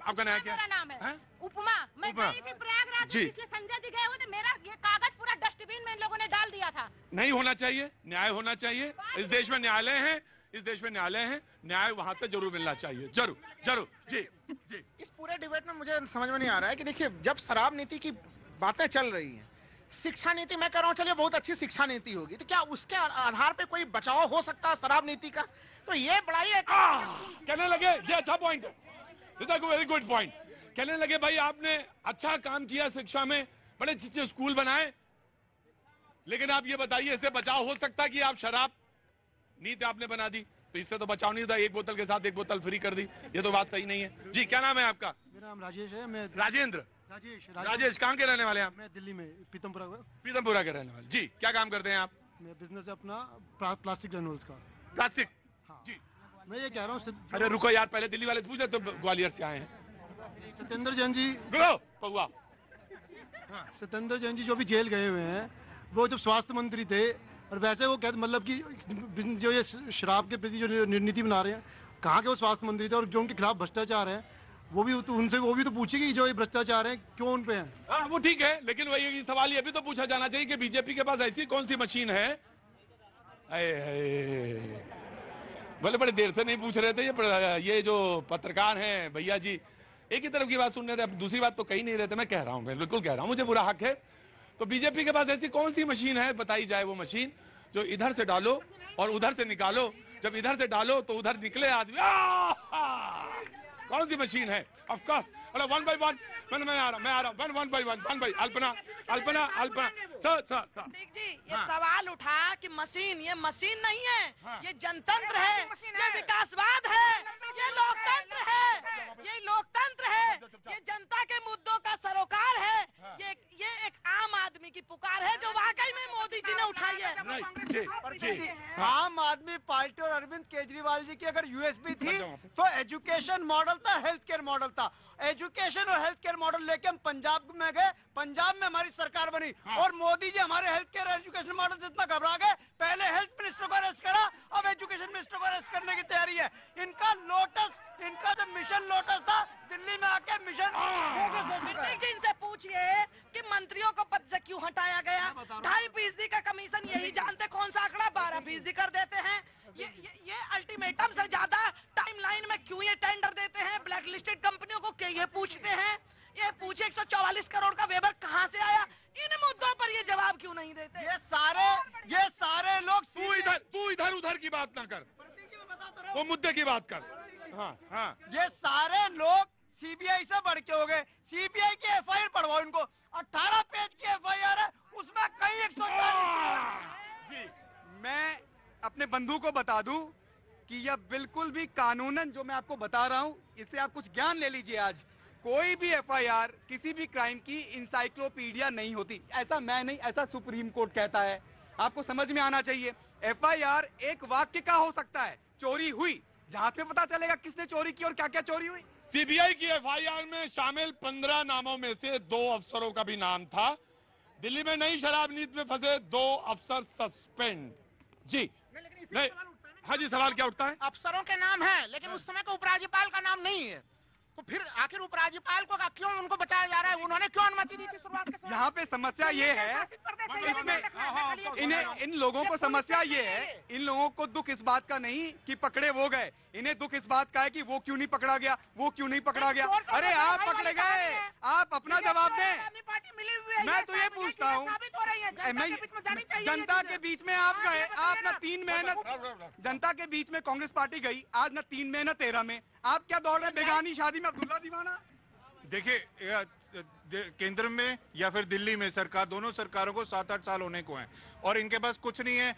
आपका नाम क्या है? उपमा। मैं गई थी प्रयागराज, संजय जी गए हुए थे, मेरा ये कागज पूरा डस्टबिन में इन लोगों ने डाल दिया था। नहीं होना चाहिए, न्याय होना चाहिए। इस देश में न्यायालय है, इस देश में न्यायालय है, न्याय वहां से जरूर मिलना चाहिए, जरूर जरूर जी जी। इस पूरे डिबेट में मुझे समझ में नहीं आ रहा है कि देखिए, जब शराब नीति की बातें चल रही हैं, शिक्षा नीति मैं कह रहा हूँ चलिए बहुत अच्छी शिक्षा नीति होगी, तो क्या उसके आधार पे कोई बचाव हो सकता है शराब नीति का? तो ये बड़ा ही कहने लगे, ये अच्छा पॉइंट है, वेरी गुड पॉइंट। कहने लगे भाई आपने अच्छा काम किया शिक्षा में, बड़े अच्छे स्कूल बनाए, लेकिन आप ये बताइए इससे बचाव हो सकता कि आप शराब नीति आपने बना दी तो इससे तो बचाव नहीं था, एक बोतल के साथ एक बोतल फ्री कर दी, ये तो बात सही नहीं है जी। क्या नाम है आपका? मेरा नाम राजेश है। मैं राजेंद्र। राजेश कहाँ के रहने वाले हैं आप? मैं दिल्ली में पीतमपुरा के रहने वाले जी। क्या काम करते हैं आप? मैं बिजनेस है अपना प्लास्टिक ग्रेन्यूल्स का। प्लास्टिक? हाँ जी। मैं ये कह रहा हूँ, अरे रुको यार, पहले दिल्ली वाले पूछे तो ग्वालियर से आए हैं। सत्येंद्र जैन जी, पौआ। सत्येंद्र जैन जी जो भी जेल गए हुए हैं, वो जब स्वास्थ्य मंत्री थे, और वैसे वो कहते मतलब कि जो ये शराब के प्रति जो नीति बना रहे हैं, कहाँ के वो स्वास्थ्य मंत्री थे, और जो उनके खिलाफ भ्रष्टाचार है वो भी तो उनसे वो भी तो पूछेगी जो ये भ्रष्टाचार है क्यों उन पे है। हाँ वो ठीक है, लेकिन वही सवाल ये भी तो पूछा जाना चाहिए कि बीजेपी के पास ऐसी कौन सी मशीन है। भले बड़े देर से नहीं पूछ रहे थे, ये जो पत्रकार हैं भैया जी एक ही तरफ की बात सुन रहे थे, दूसरी बात तो कही नहीं रहे थे। मैं कह रहा हूँ, मैं बिल्कुल कह रहा हूँ, मुझे पूरा हक है। तो बीजेपी के पास ऐसी कौन सी मशीन है, बताई जाए वो मशीन, जो इधर से डालो और उधर से निकालो, जब इधर से डालो तो उधर निकले आदमी। कौन सी मशीन है? ऑफ कोर्स, अरे 1 by 1 मैं आ रहा हूँ 1 by 1 अल्पना सर जी, ये सवाल उठा कि मशीन, ये मशीन नहीं है, ये जनतंत्र है, ये विकासवाद है, ये लोकतंत्र है, ये लोकतंत्र है, ये जनता के मुद्दों का सरोकार है, ये एक आम आदमी की पुकार है जो वाकई में मोदी जी ने उठाई है। आम आदमी पार्टी और अरविंद केजरीवाल जी की अगर यूएसपी थी तो एजुकेशन मॉडल था, हेल्थ केयर मॉडल था। एजुकेशन और हेल्थ केयर मॉडल लेके हम पंजाब में गए, पंजाब में हमारी सरकार बनी, और मोदी जी हमारे हेल्थ केयर और एजुकेशन मॉडल से इतना घबरा गए, पहले हेल्थ मिनिस्टर को अरेस्ट करा, अब एजुकेशन मिनिस्टर को अरेस्ट करने की तैयारी है। इनका जो मिशन लोटस था, दिल्ली में आके मिशन जी इनसे पूछिए कि मंत्रियों को पद से क्यों हटाया गया। 2.5% का कमीशन, यही जानते कौन सा आंकड़ा 12% कर देते हैं। ये अल्टीमेटम से ज्यादा टाइमलाइन में क्यों ये टेंडर देते हैं ब्लैक लिस्टेड कंपनियों को, क्या ये पूछते हैं? ये पूछे 144 करोड़ का वेबर कहाँ से आया? इन मुद्दों पर ये जवाब क्यों नहीं देते? ये सारे लोग, तू इधर उधर की बात ना कर, वो मुद्दे की बात कर। हाँ। ये सारे लोग सीबीआई से बढ़ के हो गए। सीबीआई की एफआईआर पढ़वाओ इनको, 18 पेज की एफआईआर है, उसमें कई 140। मैं अपने बंधु को बता दूं कि यह बिल्कुल भी कानूनन जो मैं आपको बता रहा हूं, इससे आप कुछ ज्ञान ले लीजिए। आज कोई भी एफआईआर किसी भी क्राइम की इंसाइक्लोपीडिया नहीं होती। ऐसा मैं नहीं, ऐसा सुप्रीम कोर्ट कहता है, आपको समझ में आना चाहिए। एफआईआर एक वाक्य का हो सकता है, चोरी हुई, जहां से पता चलेगा किसने चोरी की और क्या क्या चोरी हुई। सीबीआई की एफआईआर में शामिल 15 नामों में से 2 अफसरों का भी नाम था। दिल्ली में नई शराब नीति में फंसे 2 अफसर सस्पेंड। जी नहीं, हाँ जी, सवाल क्या उठता है? अफसरों के नाम है, लेकिन उस समय को उपराज्यपाल का नाम नहीं है। तो फिर आखिर उपराज्यपाल को क्यों उनको बचाया जा रहा है? उन्होंने क्यों अनुमति दी थी शुरुआत के समय? यहाँ पे समस्या ये है, इसमें इन लोगों को समस्या ये है, इन लोगों को दुख इस बात का नहीं कि पकड़े वो गए, इन्हें दुख इस बात का है कि वो क्यों नहीं पकड़ा गया, वो क्यों नहीं पकड़ा गया। अरे आप पकड़े गए, आप अपना जवाब दें। मैं तो ये पूछता हूँ, जनता के बीच में आप गए, आप ना 3 महीने जनता के बीच में कांग्रेस पार्टी गई, आज ना 3 महीने 13 में, आप क्या दौड़ रहे हैं बेगानी शादी में अब्दुल्ला दीवाना? देखिए, केंद्र में या फिर दिल्ली में सरकार, दोनों सरकारों को 7-8 साल होने को हैं और इनके पास कुछ नहीं है,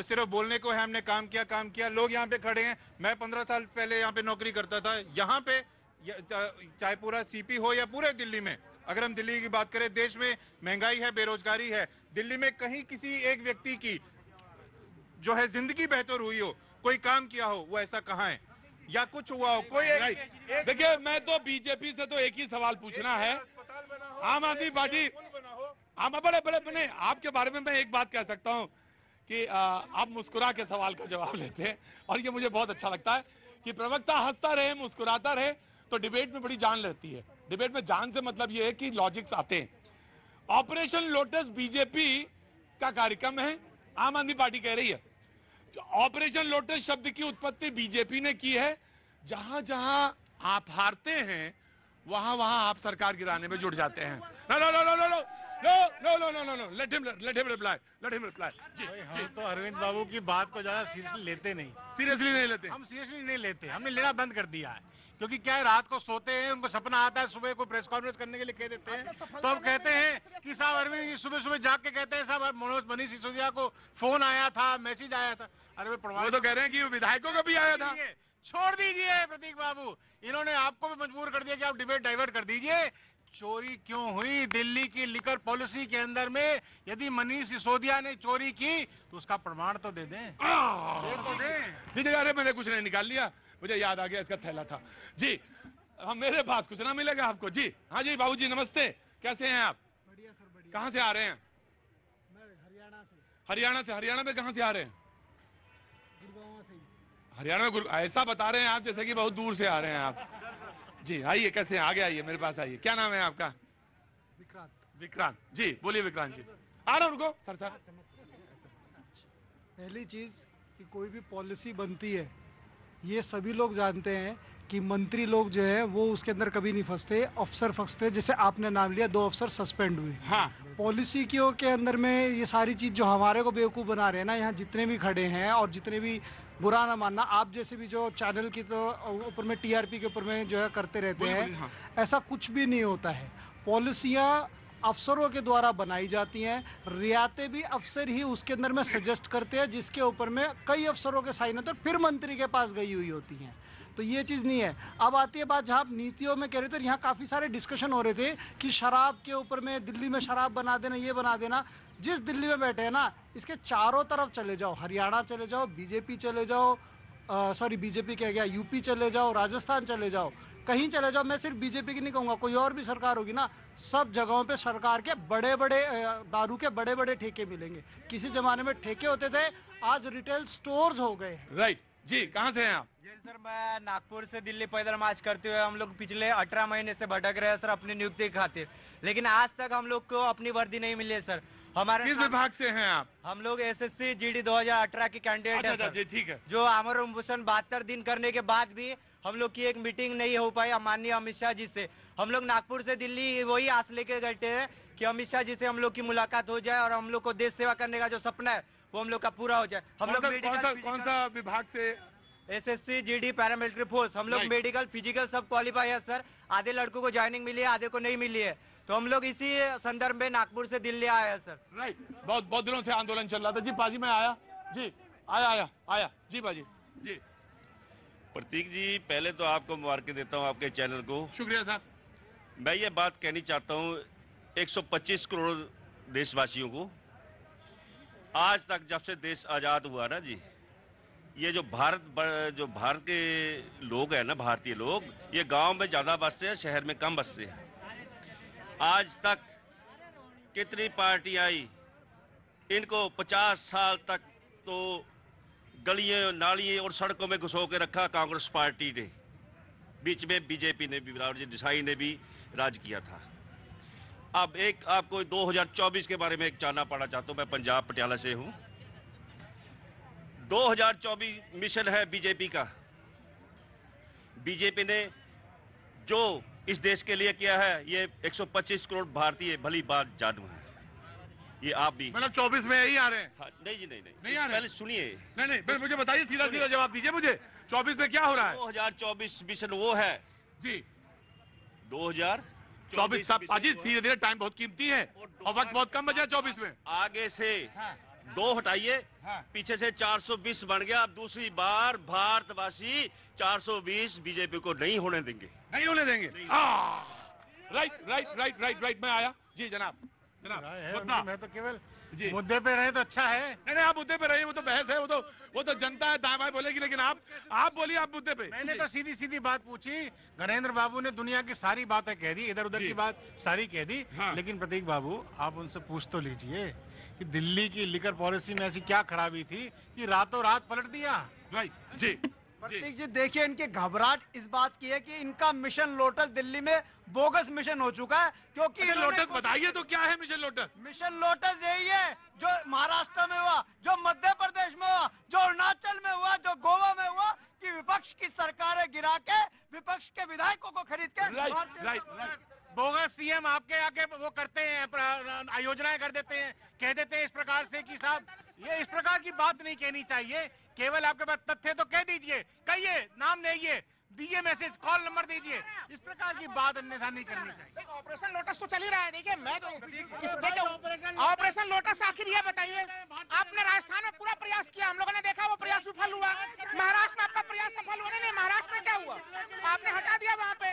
सिर्फ बोलने को है हमने काम किया। लोग यहाँ पे खड़े हैं, मैं 15 साल पहले यहाँ पे नौकरी करता था, यहाँ पे चाहे पूरा सीपी हो या पूरे दिल्ली में, अगर हम दिल्ली की बात करें, देश में महंगाई है, बेरोजगारी है, दिल्ली में कहीं किसी एक व्यक्ति की जो है जिंदगी बेहतर हुई हो, कोई काम किया हो, वो ऐसा कहाँ है या कुछ हुआ हो? कोई देखिए, मैं तो बीजेपी से तो एक ही सवाल पूछना है, आम आदमी पार्टी, बड़े बने आपके बारे में मैं एक बात कह सकता हूं कि आप मुस्कुरा के सवाल का जवाब लेते हैं और ये मुझे बहुत अच्छा लगता है कि प्रवक्ता हंसता रहे, मुस्कुराता रहे तो डिबेट में बड़ी जान रहती है। डिबेट में जान से मतलब ये है कि लॉजिक्स आते हैं। ऑपरेशन लोटस बीजेपी का कार्यक्रम है, आम आदमी पार्टी कह रही है। ऑपरेशन लोटस शब्द की उत्पत्ति बीजेपी ने की है। जहां जहां आप हारते हैं वहां आप सरकार गिराने में जुट जाते हैं। No, let him reply. हम तो अरविंद बाबू की बात को ज्यादा सीरियसली लेते नहीं। सीरियसली नहीं लेते? हम सीरियसली नहीं लेते, हमने लेना बंद कर दिया है। क्योंकि क्या है, रात को सोते हैं, उनको सपना आता है, सुबह कोई प्रेस कॉन्फ्रेंस करने के लिए कह देते हैं, तो अब कहते हैं कि साहब अरविंद जी सुबह जाग के कहते हैं साहब मनीष सिसोदिया को फोन आया था, मैसेज आया था। अरे वो तो कह रहे हैं कि विधायकों को भी आया था। छोड़ दीजिए प्रतीक बाबू, इन्होंने आपको भी मजबूर कर दिया कि आप डिबेट डाइवर्ट कर दीजिए। चोरी क्यों हुई दिल्ली की लिकर पॉलिसी के अंदर में? यदि मनीष सिसोदिया ने चोरी की तो उसका प्रमाण तो दे दें। अरे मैंने कुछ नहीं निकाल लिया, मुझे याद आ गया, इसका थैला था जी। हम मेरे पास कुछ ना मिलेगा आपको जी। हाँ जी बाबूजी नमस्ते, कैसे हैं आप? बढ़िया सर, बढ़िया। कहाँ से आ रहे हैं? मैं हरियाणा से। हरियाणा में कहाँ से आ रहे हैं? गुड़गांव से। हरियाणा में? ऐसा बता रहे हैं आप जैसे कि बहुत दूर से आ रहे हैं आप। जी आइए, कैसे हैं? आगे आइए, मेरे पास आइए। क्या नाम है आपका? विक्रांत जी। बोलिए विक्रांत जी। आ रहा उनको सर। पहली चीज कि कोई भी पॉलिसी बनती है, ये सभी लोग जानते हैं कि मंत्री लोग जो है वो उसके अंदर कभी नहीं फंसते, अफसर फंसते। जैसे आपने नाम लिया, 2 अफसर सस्पेंड हुए। हाँ। पॉलिसी के अंदर में ये सारी चीज जो हमारे को बेवकूफ बना रहे हैं ना, यहाँ जितने भी खड़े हैं और जितने भी, बुरा ना मानना, आप जैसे भी जो चैनल की तो ऊपर में टीआरपी के ऊपर में जो है करते रहते हैं, हाँ। ऐसा कुछ भी नहीं होता है। पॉलिसियां अफसरों के द्वारा बनाई जाती हैं, रियायतें भी अफसर ही उसके अंदर में सजेस्ट करते हैं, जिसके ऊपर में कई अफसरों के साइन होते हैं, फिर मंत्री के पास गई हुई होती हैं। तो ये चीज नहीं है। अब आती है बात जहाँ आप नीतियों में कह रहे थे, यहाँ काफी सारे डिस्कशन हो रहे थे कि शराब के ऊपर में दिल्ली में शराब बना देना, ये बना देना। जिस दिल्ली में बैठे हैं ना, इसके चारों तरफ चले जाओ, हरियाणा चले जाओ, बीजेपी चले जाओ, बीजेपी कह गया, यूपी चले जाओ, राजस्थान चले जाओ, कहीं चले जाओ। मैं सिर्फ बीजेपी की नहीं कहूंगा, कोई और भी सरकार होगी ना, सब जगहों पे सरकार के बड़े बड़े दारू के बड़े बड़े ठेके मिलेंगे। किसी जमाने में ठेके होते थे, आज रिटेल स्टोर्स हो गए। राइट जी। कहाँ से हैं आप? सर मैं नागपुर से दिल्ली पैदल मार्च करते हुए हम लोग पिछले 18 महीने से भटक रहे हैं सर अपनी नियुक्ति के खातिर, लेकिन आज तक हम लोग को अपनी वर्दी नहीं मिली है सर। हमारे किस विभाग से हैं आप? हम लोग एसएससी जीडी 2018 के कैंडिडेट हैं सर। ठीक है। जो आमर उपोषण 72 दिन करने के बाद भी हम लोग की एक मीटिंग नहीं हो पाई माननीय अमित शाह जी से। हम लोग नागपुर से दिल्ली वही आस लेके गए थे कि अमित शाह जी से हम लोग की मुलाकात हो जाए और हम लोग को देश सेवा करने का जो सपना है वो हम लोग का पूरा हो जाए। हम लोग कौन सा विभाग से? SSC GD paramilitary force. हम लोग मेडिकल फिजिकल सब क्वालिफाई है सर। आधे लड़कों को ज्वाइनिंग मिली है, आधे को नहीं मिली है, तो हम लोग इसी संदर्भ में नागपुर से दिल्ली आए हैं सर। राइट। बहुत दिनों से आंदोलन चल रहा था जी। पाजी मैं आया जी, आया जी पाजी जी। प्रतीक जी पहले तो आपको मुबारक देता हूं आपके चैनल को। शुक्रिया साहब। मैं ये बात कहनी चाहता हूं 125 करोड़ देशवासियों को, आज तक जब से देश आजाद हुआ ना जी, ये जो भारत के लोग हैं ना, भारतीय लोग, ये गांव में ज्यादा बसते हैं, शहर में कम बसते हैं। आज तक कितनी पार्टी आई, इनको 50 साल तक तो गलियों नालियों और सड़कों में घुसो के रखा कांग्रेस पार्टी ने। बीच में बीजेपी ने भी, रावत जी देसाई ने भी राज किया था। अब एक आपको 2024 के बारे में एक जानना पड़ना चाहता हूं। मैं पंजाब पटियाला से हूं। 2024 मिशन है बीजेपी का। बीजेपी ने जो इस देश के लिए किया है, ये 125 करोड़ भारतीय भली बात जानू है। ये आप भी मतलब 24 में यही आ रहे हैं? हाँ, नहीं जी, नहीं नहीं आ रहे। पहले सुनिए। नहीं, बस मुझे बताइए, सीधा सीधा जवाब दीजिए मुझे। 24 में क्या हो रहा है? 2024 मिशन वो है जी। 2024 सब अजी, धीरे धीरे, टाइम बहुत कीमती है और वक्त बहुत कम बचा है 24 में। आगे से 2 हटाइए, पीछे से 420 बन गया। अब दूसरी बार भारतवासी 420 बीजेपी को नहीं होने देंगे। नहीं होने देंगे। राइट। मैं आया जी। जनाब मैं तो केवल मुद्दे पे रहे तो अच्छा है। नहीं, आप मुद्दे पे रहिए, वो तो बहस है, वो तो जनता है, दाएं बाएं बोलेगी, लेकिन आप बोलिए, आप मुद्दे पे। मैंने तो सीधी सीधी बात पूछी। नरेंद्र बाबू ने दुनिया की सारी बातें कह दी, इधर उधर की बात सारी कह दी। लेकिन प्रतीक बाबू, आप उनसे पूछ तो लीजिए कि दिल्ली की लिकर पॉलिसी में ऐसी क्या खराबी थी कि रातों रात पलट दिया। राइट जी। प्रतीक जी, देखिए, इनकी घबराहट इस बात की है कि इनका मिशन लोटस दिल्ली में बोगस मिशन हो चुका है। क्योंकि लोटस बताइए तो क्या है मिशन लोटस? मिशन लोटस यही है जो महाराष्ट्र में हुआ, जो मध्य प्रदेश में हुआ, जो अरुणाचल में हुआ, जो गोवा में हुआ, कि विपक्ष की सरकारें गिरा के विपक्ष के विधायकों को खरीद के बोगस सीएम आपके आके वो करते हैं, योजनाएं कर देते हैं, कह देते हैं इस प्रकार से कि साहब ये इस प्रकार की बात नहीं कहनी चाहिए। केवल आपके पास तथ्य तो कह दीजिए, कहिए, नाम लेइए, दीजिए मैसेज, कॉल नंबर दीजिए। इस प्रकार की बात अन्यथा नहीं करनी चाहिए। ऑपरेशन लोटस तो चल ही रहा है। देखिए, मैं तो ऑपरेशन लोटस आखिर ये बताइए, आपने राजस्थान में पूरा प्रयास किया, हम लोगों ने देखा वो प्रयास विफल हुआ। महाराष्ट्र में आपका प्रयास सफल हुआ नहीं। महाराष्ट्र में क्या हुआ? आपने हटा दिया वहाँ पे।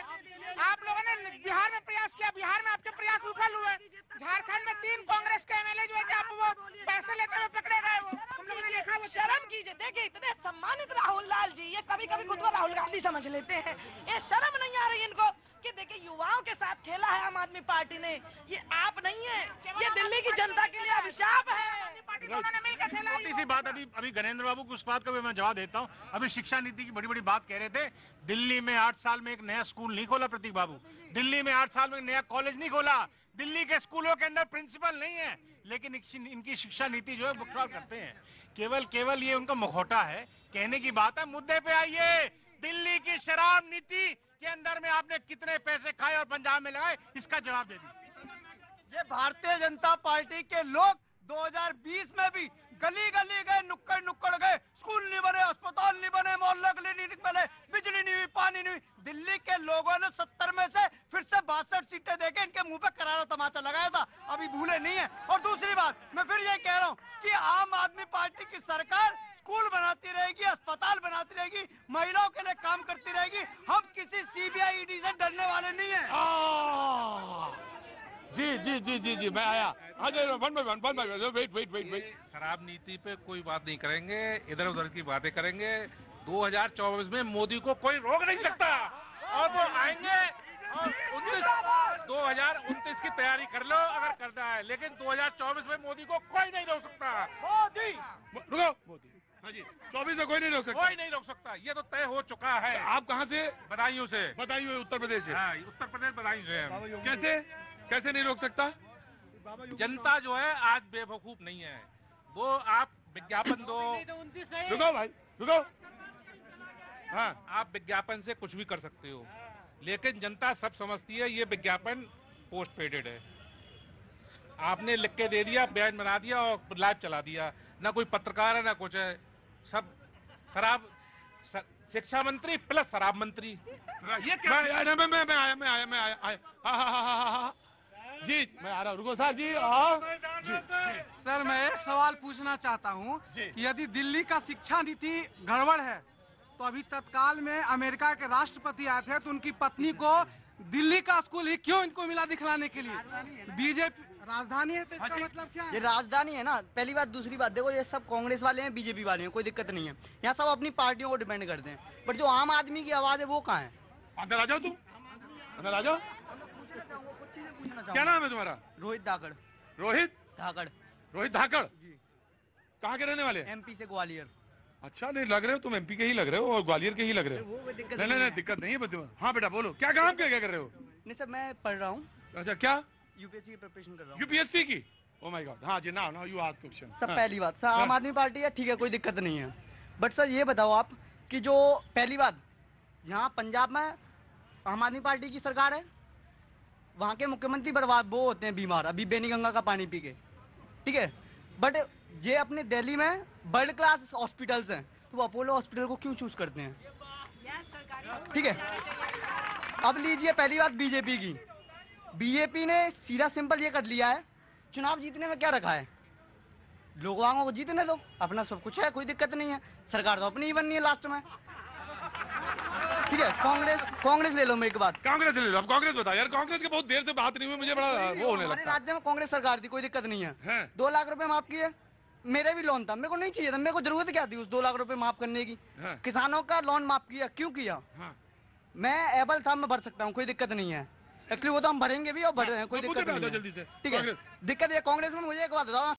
आप लोगों ने बिहार में प्रयास किया, बिहार में आपके प्रयास विफल हुए। झारखंड में 3 कांग्रेस के एमएलए जो है आप वो पैसे लेते हुए पकड़े गए। वो हम लोगों ने देखा। वो शर्म कीजिए। देखिए, इतने सम्मानित राहुल लाल जी, ये कभी कभी खुद को राहुल गांधी समझ लेते हैं। ये शर्म नहीं आ रही इनको कि देखिए युवाओं के साथ खेला है आम आदमी पार्टी ने। ये आप नहीं है, ये दिल्ली की जनता के लिए अभिशाप है। छोटी सी बात, अभी नरेंद्र बाबू को उस बात का भी मैं जवाब देता हूँ। अभी शिक्षा नीति की बड़ी बड़ी बात कह रहे थे। दिल्ली में 8 साल में एक नया स्कूल नहीं खोला प्रतीक बाबू। दिल्ली में 8 साल में नया कॉलेज नहीं खोला। दिल्ली के स्कूलों के अंदर प्रिंसिपल नहीं है, लेकिन इनकी शिक्षा नीति जो है बकवास करते हैं। केवल ये उनका मुखौटा है, कहने की बात है। मुद्दे पे आइए। दिल्ली की शराब नीति के अंदर में आपने कितने पैसे खाए और पंजाब में लगाए, इसका जवाब दे दीजिए। ये भारतीय जनता पार्टी के लोग 2020 में भी गली गली गए, नुक्कड़ गए, स्कूल नहीं बने, अस्पताल नहीं बने, मोहल्ला क्लिनिक नहीं बने, बिजली नहीं हुई, पानी नहीं हुई। दिल्ली के लोगों ने 70 में से फिर से 62 सीटें देके इनके मुंह पे करारा तमाचा लगाया था, अभी भूले नहीं है। और दूसरी बात, मैं फिर ये कह रहा हूँ कि आम आदमी पार्टी की सरकार स्कूल बनाती रहेगी, अस्पताल बनाती रहेगी, महिलाओं के लिए काम करती रहेगी। हम किसी सीबीआई ईडी से डरने वाले नहीं है। जी, मैं आया। वेट। शराब नीति पे कोई बात नहीं करेंगे, इधर उधर की बातें करेंगे। 2024 में मोदी को कोई रोक नहीं सकता और वो आएंगे। और 2029 की तैयारी कर लो अगर करना है, लेकिन 2024 में मोदी को कोई नहीं रोक सकता। रुको, हाँ जी, 24 में कोई नहीं रोक सकता। कोई नहीं रोक सकता, ये तो तय हो चुका है। आप कहाँ से? बदायूं से। बदायूं उत्तर प्रदेश से? हाँ, उत्तर प्रदेश बदायूं से। कैसे नहीं रोक सकता? जनता जो है आज बेवकूफ नहीं है। वो आप विज्ञापन दो। रुको भाई, रुको। हाँ, आप विज्ञापन से कुछ भी कर सकते हो, लेकिन जनता सब समझती है ये विज्ञापन पोस्ट पेडेड है। आपने लिख के दे दिया, बयान बना दिया और लाइव चला दिया। ना कोई पत्रकार है ना कुछ है, सब शराब। शिक्षा मंत्री प्लस शराब मंत्री। ये क्या? मैं आया। जी, मैं आ रहा हूँ। रुको सर जी। सर, मैं एक सवाल पूछना चाहता हूँ कि यदि दिल्ली का शिक्षा नीति गड़बड़ है तो अभी तत्काल में अमेरिका के राष्ट्रपति आए थे तो उनकी पत्नी को दिल्ली का स्कूल ही क्यों इनको मिला दिखलाने के लिए? बीजेपी राजधानी है तो इसका मतलब क्या है? ये राजधानी है ना, पहली बात। दूसरी बात, देखो ये सब कांग्रेस वाले हैं, बीजेपी वाले हैं, कोई दिक्कत नहीं है। यहाँ सब अपनी पार्टियों को डिपेंड करते हैं, बट जो आम आदमी की आवाज है वो कहाँ है? अंदर आ जाओ तुम, अंदर आ जाओ। क्या नाम है तुम्हारा? रोहित धाकड़। रोहित धाकड़। रोहित धाकड़ जी। कहाँ के रहने वाले? एमपी से, ग्वालियर। अच्छा, नहीं लग रहे हो तुम एमपी के ही लग रहे हो और ग्वालियर के ही लग रहे हो। नहीं दिक्कत नहीं है बच्चों। हाँ बेटा बोलो, क्या काम क्या कर रहे हो? नहीं सर, मैं पढ़ रहा हूँ। अच्छा, क्या? यूपीएससी की प्रिपरेशन कर रहा हूँ। यूपीएससी की? Oh my god. हाँ जी, now you ask question. Sir पहली बात, सर आम आदमी पार्टी है, ठीक है, कोई दिक्कत नहीं है। बट सर ये बताओ आप कि जो पहली बात, यहाँ पंजाब में आम आदमी पार्टी की सरकार है, वहाँ के मुख्यमंत्री बर्बाद वो होते हैं बीमार, अभी बेनी गंगा का पानी पी के, ठीक है। बट ये अपने दिल्ली में वर्ल्ड क्लास हॉस्पिटल्स हैं, तो वो अपोलो हॉस्पिटल को क्यों चूज करते हैं? ठीक है। अब लीजिए पहली बात बीजेपी की। बीजेपी ने सीधा सिंपल ये कर लिया है, चुनाव जीतने में क्या रखा है, लोगों को जीतने दो, अपना सब कुछ है, कोई दिक्कत नहीं है, सरकार तो अपनी ही बननी है लास्ट में। ठीक है। कांग्रेस ले लो मेरी एक बात। कांग्रेस ले लो। अब कांग्रेस बताओ यार, कांग्रेस की बहुत देर से बात नहीं हुई, मुझे बड़ा वो होने लगता है। राज्य में कांग्रेस सरकार थी, कोई दिक्कत नहीं है। 2 लाख रुपए माफ किए, मेरे भी लोन था, मेरे को नहीं चाहिए था, मेरे को जरूरत क्या थी उस 2 लाख रुपए माफ करने की। किसानों का लोन माफ किया, क्यों किया? मैं एबल था, मैं भर सकता हूँ, कोई दिक्कत नहीं है। एक्चुअली वो तो हम भरेंगे भी और भर रहे हैं, कोई दिक्कत नहीं है। ठीक है। दिक्कत ये कांग्रेस में, मुझे एक बात बताओ,